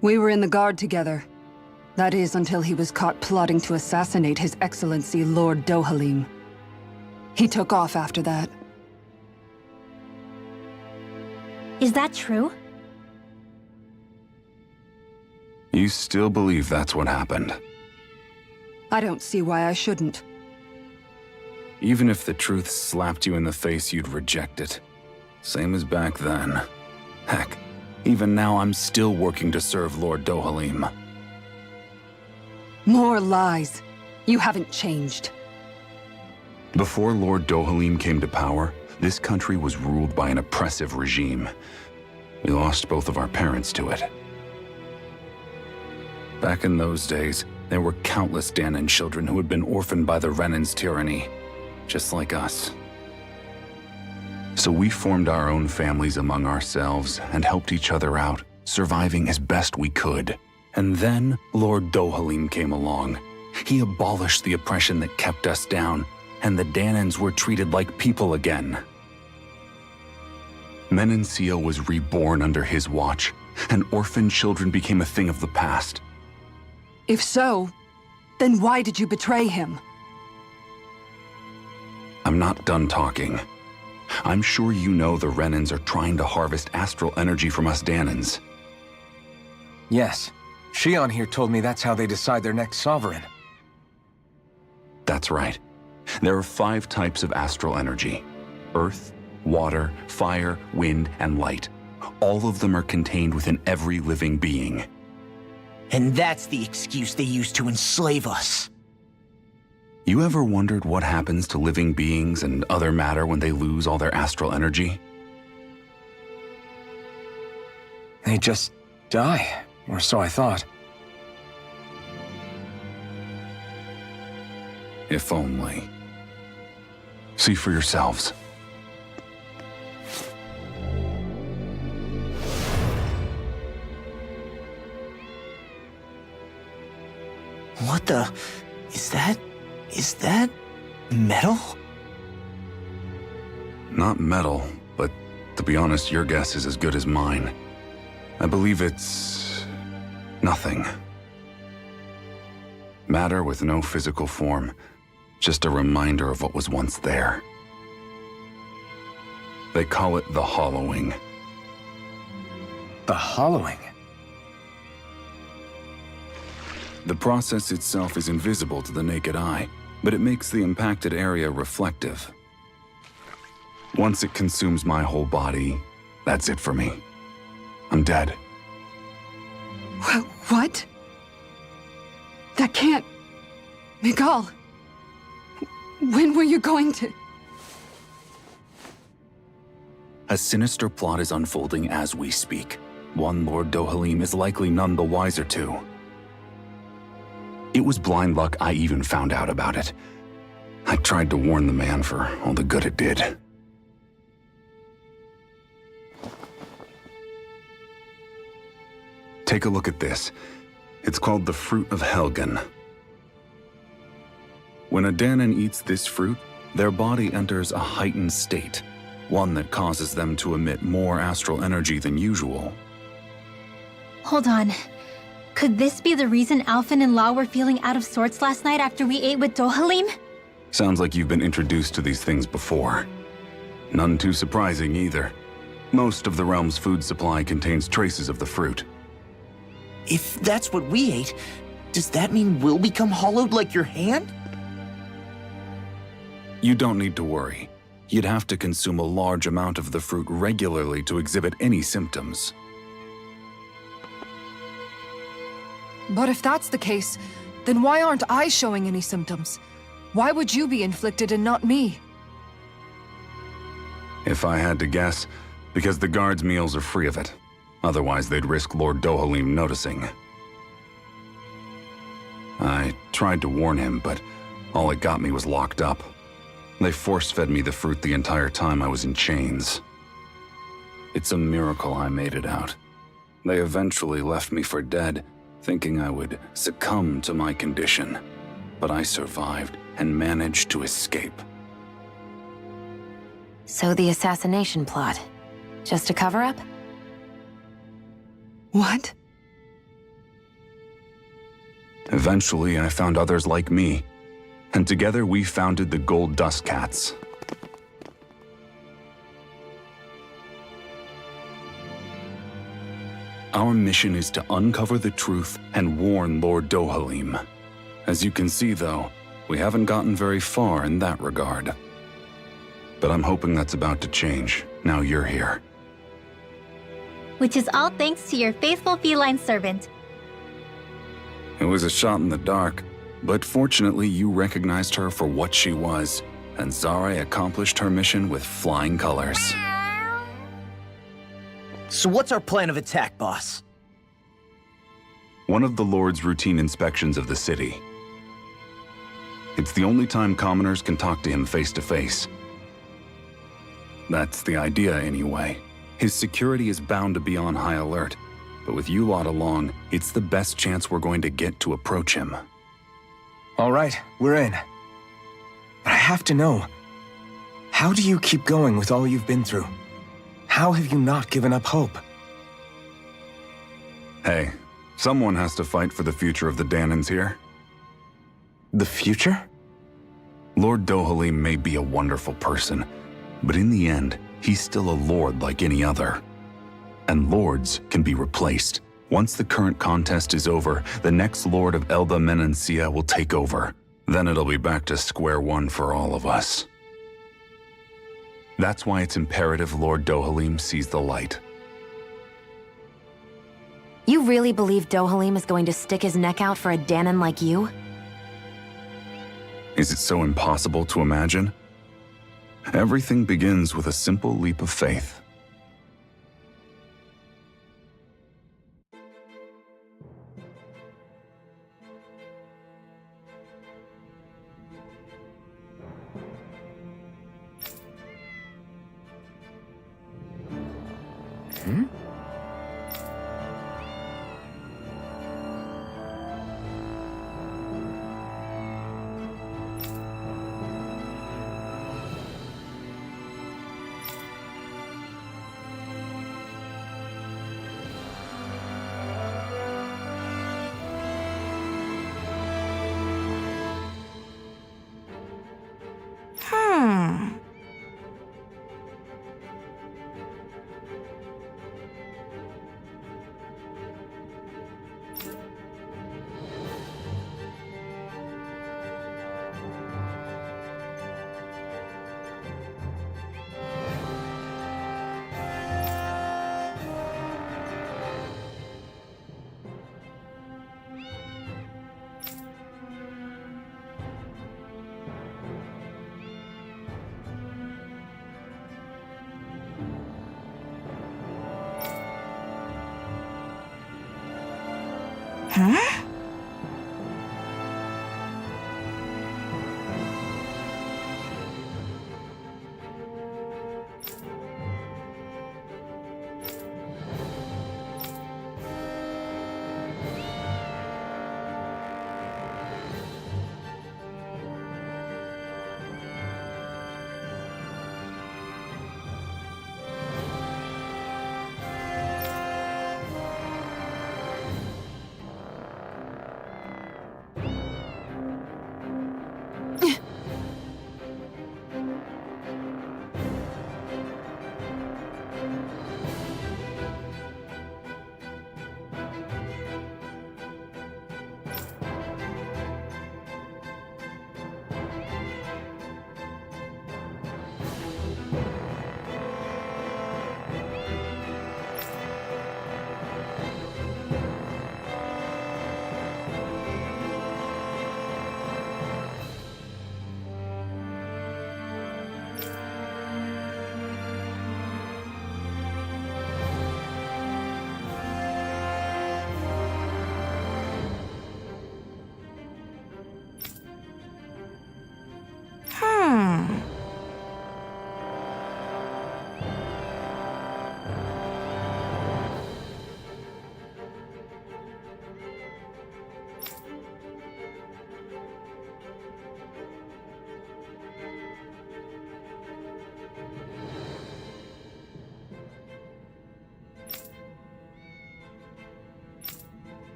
[SPEAKER 9] We were in the Guard together. That is, until he was caught plotting to assassinate His Excellency Lord Dohalim. He took off after that.
[SPEAKER 2] Is that true?
[SPEAKER 13] You still believe that's what happened?
[SPEAKER 9] I don't see why I shouldn't.
[SPEAKER 13] Even if the truth slapped you in the face, you'd reject it. Same as back then. Heck, even now I'm still working to serve Lord Dohalim.
[SPEAKER 9] More lies. You haven't changed.
[SPEAKER 13] Before Lord Dohalim came to power, this country was ruled by an oppressive regime. We lost both of our parents to it. Back in those days, there were countless Danan children who had been orphaned by the Renan's tyranny, just like us. So we formed our own families among ourselves and helped each other out, surviving as best we could. And then Lord Dohalim came along. He abolished the oppression that kept us down, and the Danans were treated like people again. Menancia was reborn under his watch, and orphaned children became a thing of the past.
[SPEAKER 9] If so, then why did you betray him?
[SPEAKER 13] I'm not done talking. I'm sure you know the Renans are trying to harvest astral energy from us Danans.
[SPEAKER 4] Yes. Shion here told me that's how they decide their next sovereign.
[SPEAKER 13] That's right. There are 5 types of astral energy: earth, water, fire, wind, and light. All of them are contained within every living being.
[SPEAKER 3] And that's the excuse they use to enslave us.
[SPEAKER 13] You ever wondered what happens to living beings and other matter when they lose all their astral energy?
[SPEAKER 4] They just die, or so I thought.
[SPEAKER 13] If only. See for yourselves.
[SPEAKER 3] What the... Is that metal?
[SPEAKER 13] Not metal, but to be honest, your guess is as good as mine. I believe it's... nothing. Matter with no physical form. Just a reminder of what was once there. They call it the hollowing.
[SPEAKER 4] The hollowing?
[SPEAKER 13] The process itself is invisible to the naked eye, but it makes the impacted area reflective. Once it consumes my whole body, that's it for me. I'm dead.
[SPEAKER 9] What? That can't... Miguel, when were you going to...
[SPEAKER 13] A sinister plot is unfolding as we speak. One Lord Dohalim is likely none the wiser to. It was blind luck I even found out about it. I tried to warn the man for all the good it did. Take a look at this. It's called the Fruit of Helgen. When a Danan eats this fruit, their body enters a heightened state, one that causes them to emit more astral energy than usual.
[SPEAKER 2] Hold on. Could this be the reason Alphen and Law were feeling out of sorts last night after we ate with Dohalim?
[SPEAKER 13] Sounds like you've been introduced to these things before. None too surprising either. Most of the realm's food supply contains traces of the fruit.
[SPEAKER 3] If that's what we ate, does that mean we'll become hollowed like your hand?
[SPEAKER 13] You don't need to worry. You'd have to consume a large amount of the fruit regularly to exhibit any symptoms.
[SPEAKER 9] But if that's the case, then why aren't I showing any symptoms? Why would you be inflicted and not me?
[SPEAKER 13] If I had to guess, because the guards' meals are free of it. Otherwise, they'd risk Lord Dohalim noticing. I tried to warn him, but all it got me was locked up. They force-fed me the fruit the entire time I was in chains. It's a miracle I made it out. They eventually left me for dead, thinking I would succumb to my condition. But I survived and managed to escape.
[SPEAKER 5] So the assassination plot, just a cover-up?
[SPEAKER 9] What?
[SPEAKER 13] Eventually, I found others like me, and together we founded the Gold Dust Cats. Our mission is to uncover the truth and warn Lord Dohalim. As you can see, though, we haven't gotten very far in that regard. But I'm hoping that's about to change, now you're here.
[SPEAKER 2] Which is all thanks to your faithful feline servant.
[SPEAKER 13] It was a shot in the dark, but fortunately you recognized her for what she was, and Zare accomplished her mission with flying colors.
[SPEAKER 3] So what's our plan of attack, boss?
[SPEAKER 13] One of the Lord's routine inspections of the city. It's the only time commoners can talk to him face to face. That's the idea, anyway. His security is bound to be on high alert, but with you lot along, it's the best chance we're going to get to approach him.
[SPEAKER 4] All right, we're in. But I have to know, how do you keep going with all you've been through? How have you not given up hope?
[SPEAKER 13] Hey, someone has to fight for the future of the Danans here.
[SPEAKER 4] The future?
[SPEAKER 13] Lord Dohalim may be a wonderful person, but in the end, he's still a lord like any other. And lords can be replaced. Once the current contest is over, the next lord of Elba Menancia will take over. Then it'll be back to square one for all of us. That's why it's imperative Lord Dohalim sees the light.
[SPEAKER 5] You really believe Dohalim is going to stick his neck out for a Danan like you?
[SPEAKER 13] Is it so impossible to imagine? Everything begins with a simple leap of faith.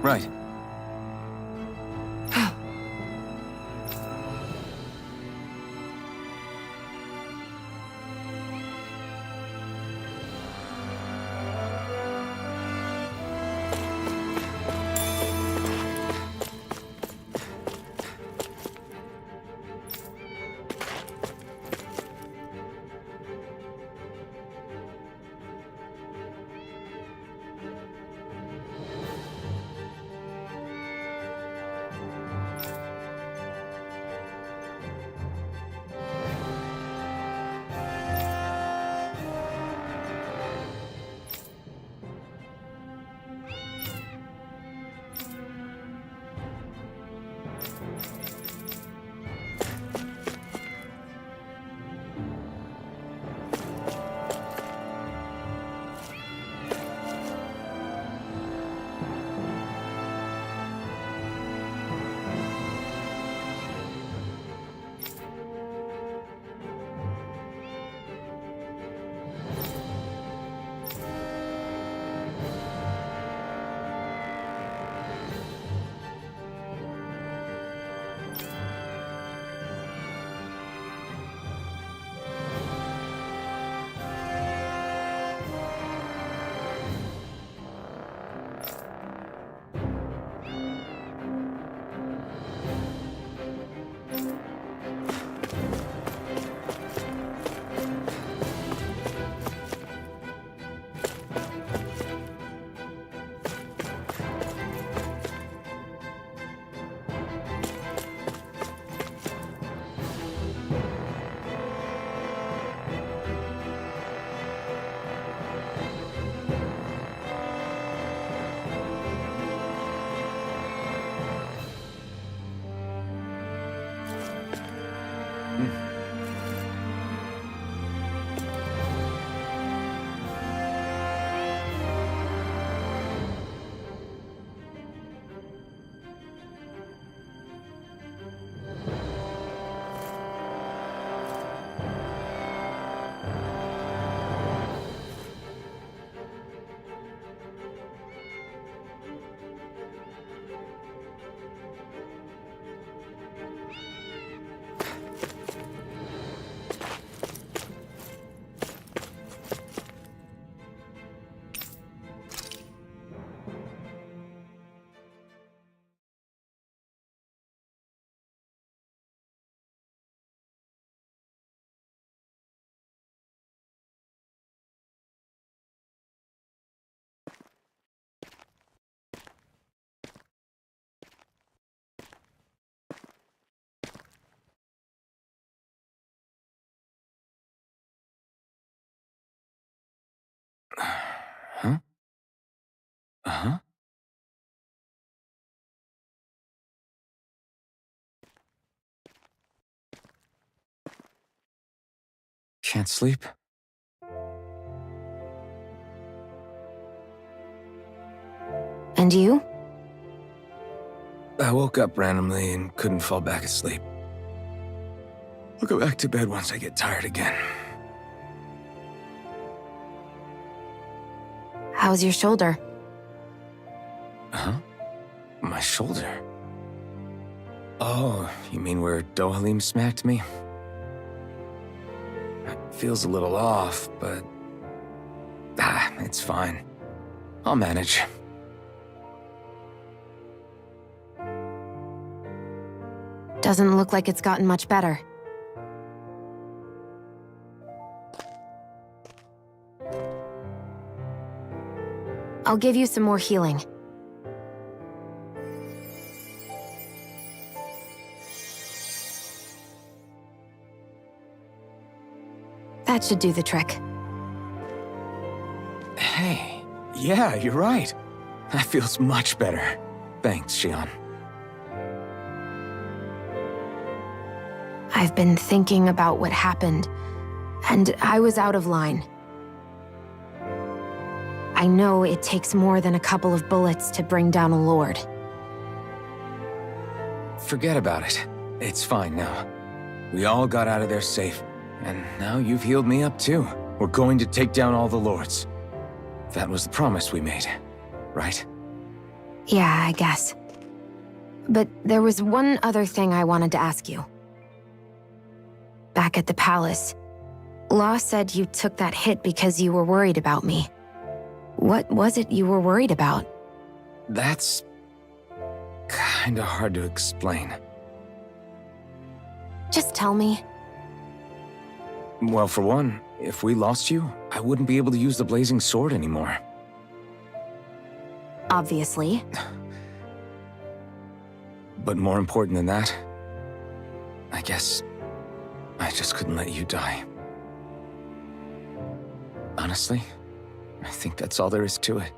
[SPEAKER 4] Right. Huh? Uh-huh. Can't sleep?
[SPEAKER 5] And you?
[SPEAKER 4] I woke up randomly and couldn't fall back asleep. I'll go back to bed once I get tired again.
[SPEAKER 5] How's your shoulder?
[SPEAKER 4] Huh? My shoulder? Oh, you mean where Dohalim smacked me? It feels a little off, but... it's fine. I'll manage.
[SPEAKER 5] Doesn't look like it's gotten much better. I'll give you some more healing. That should do the trick.
[SPEAKER 4] Hey, yeah, you're right. That feels much better. Thanks, Xion.
[SPEAKER 5] I've been thinking about what happened, and I was out of line. I know it takes more than a couple of bullets to bring down a lord.
[SPEAKER 4] Forget about it. It's fine now. We all got out of there safe, and now you've healed me up too. We're going to take down all the lords. That was the promise we made, right?
[SPEAKER 5] Yeah, I guess. But there was one other thing I wanted to ask you. Back at the palace, Law said you took that hit because you were worried about me. What was it you were worried about?
[SPEAKER 4] That's kinda hard to explain.
[SPEAKER 5] Just tell me.
[SPEAKER 4] Well, for one, if we lost you, I wouldn't be able to use the blazing sword anymore.
[SPEAKER 5] Obviously.
[SPEAKER 4] But more important than that, I guess I just couldn't let you die. Honestly, I think that's all there is to it.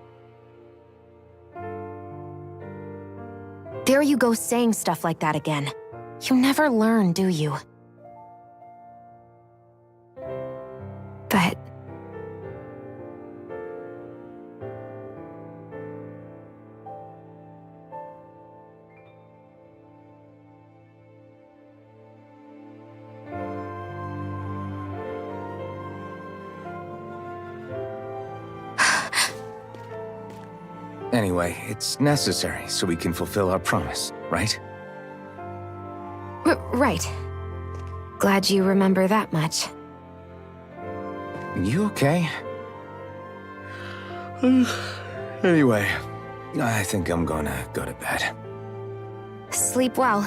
[SPEAKER 5] There you go saying stuff like that again. You never learn, do you? But...
[SPEAKER 4] Anyway, it's necessary so we can fulfill our promise, right?
[SPEAKER 5] Right. Glad you remember that much.
[SPEAKER 4] You okay? Anyway, I think I'm gonna go to bed.
[SPEAKER 5] Sleep well.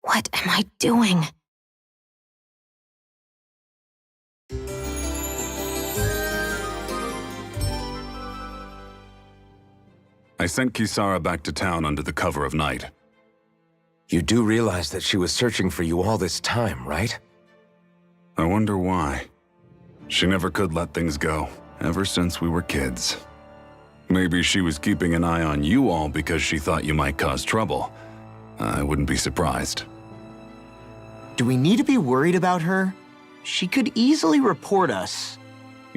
[SPEAKER 5] What am I doing?
[SPEAKER 13] I sent Kisara back to town under the cover of night.
[SPEAKER 4] You do realize that she was searching for you all this time, right?
[SPEAKER 13] I wonder why. She never could let things go, ever since we were kids. Maybe she was keeping an eye on you all because she thought you might cause trouble. I wouldn't be surprised.
[SPEAKER 3] Do we need to be worried about her? She could easily report us.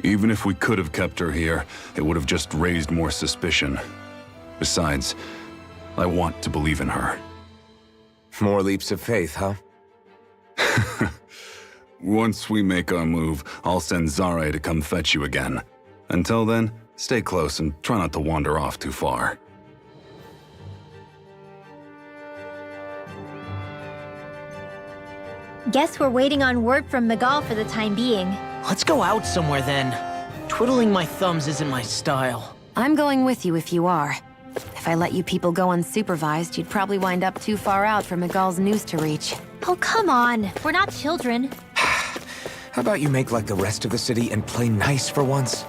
[SPEAKER 13] Even if we could have kept her here, it would have just raised more suspicion. Besides, I want to believe in her.
[SPEAKER 4] More leaps of faith, huh?
[SPEAKER 13] Once we make our move, I'll send Zare to come fetch you again. Until then, stay close and try not to wander off too far.
[SPEAKER 2] Guess we're waiting on word from Miguel for the time being.
[SPEAKER 3] Let's go out somewhere then. Twiddling my thumbs isn't my style.
[SPEAKER 5] I'm going with you if you are. If I let you people go unsupervised, you'd probably wind up too far out for Miguel's news to reach.
[SPEAKER 2] Oh, come on. We're not children.
[SPEAKER 4] How about you make like the rest of the city and play nice for once?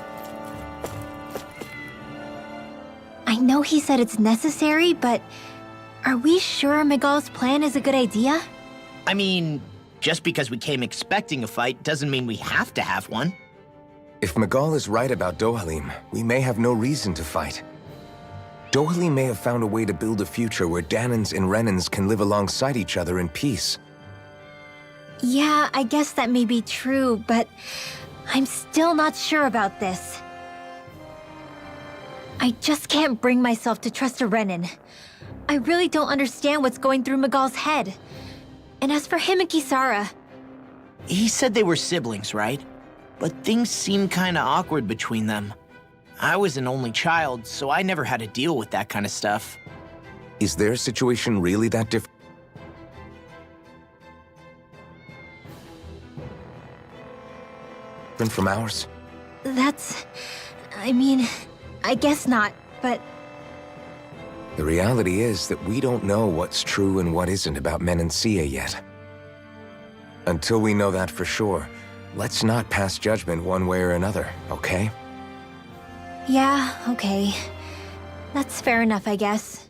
[SPEAKER 2] I know he said it's necessary, but are we sure Miguel's plan is a good idea?
[SPEAKER 3] I mean, just because we came expecting a fight doesn't mean we have to have one.
[SPEAKER 4] If Miguel is right about Dohalim, we may have no reason to fight. Dohalim may have found a way to build a future where Danans and Renans can live alongside each other in peace.
[SPEAKER 2] Yeah, I guess that may be true, but I'm still not sure about this. I just can't bring myself to trust a Renan. I really don't understand what's going through Miguel's head. And as for him and Kisara...
[SPEAKER 3] He said they were siblings, right? But things seemed kinda awkward between them. I was an only child, so I never had to deal with that kind of stuff.
[SPEAKER 4] Is their situation really that different from ours?
[SPEAKER 2] That's... I mean, I guess not, but...
[SPEAKER 4] The reality is that we don't know what's true and what isn't about Menancia yet. Until we know that for sure, let's not pass judgment one way or another, okay?
[SPEAKER 2] Yeah, okay. That's fair enough, I guess.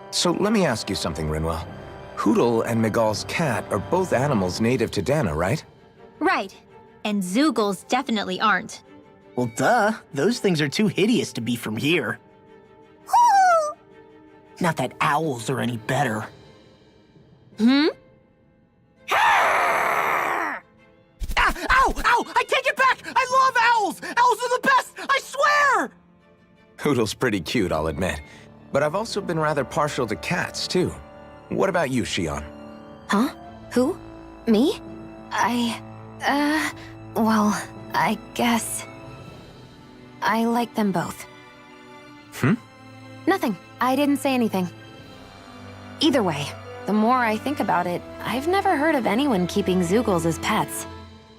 [SPEAKER 4] So let me ask you something, Rinwell. Hootle and Miguel's cat are both animals native to Dana, right?
[SPEAKER 2] Right. And Zoogles definitely aren't.
[SPEAKER 3] Well, duh. Those things are too hideous to be from here. Not that owls are any better.
[SPEAKER 2] Hmm?
[SPEAKER 3] Ah, ow! Ow! I take it
[SPEAKER 4] Hoodle's pretty cute, I'll admit. But I've also been rather partial to cats, too. What about you, Shion?
[SPEAKER 5] Huh? Who? Me? Well, I guess... I like them both. Nothing. I didn't say anything. Either way, the more I think about it, I've never heard of anyone keeping Zeugles as pets.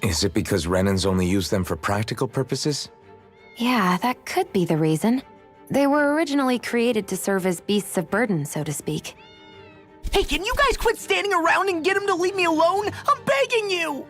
[SPEAKER 4] Is it because Renans only use them for practical purposes?
[SPEAKER 5] Yeah, that could be the reason. They were originally created to serve as beasts of burden, so to speak.
[SPEAKER 3] Hey, can you guys quit standing around and get him to leave me alone? I'm begging you!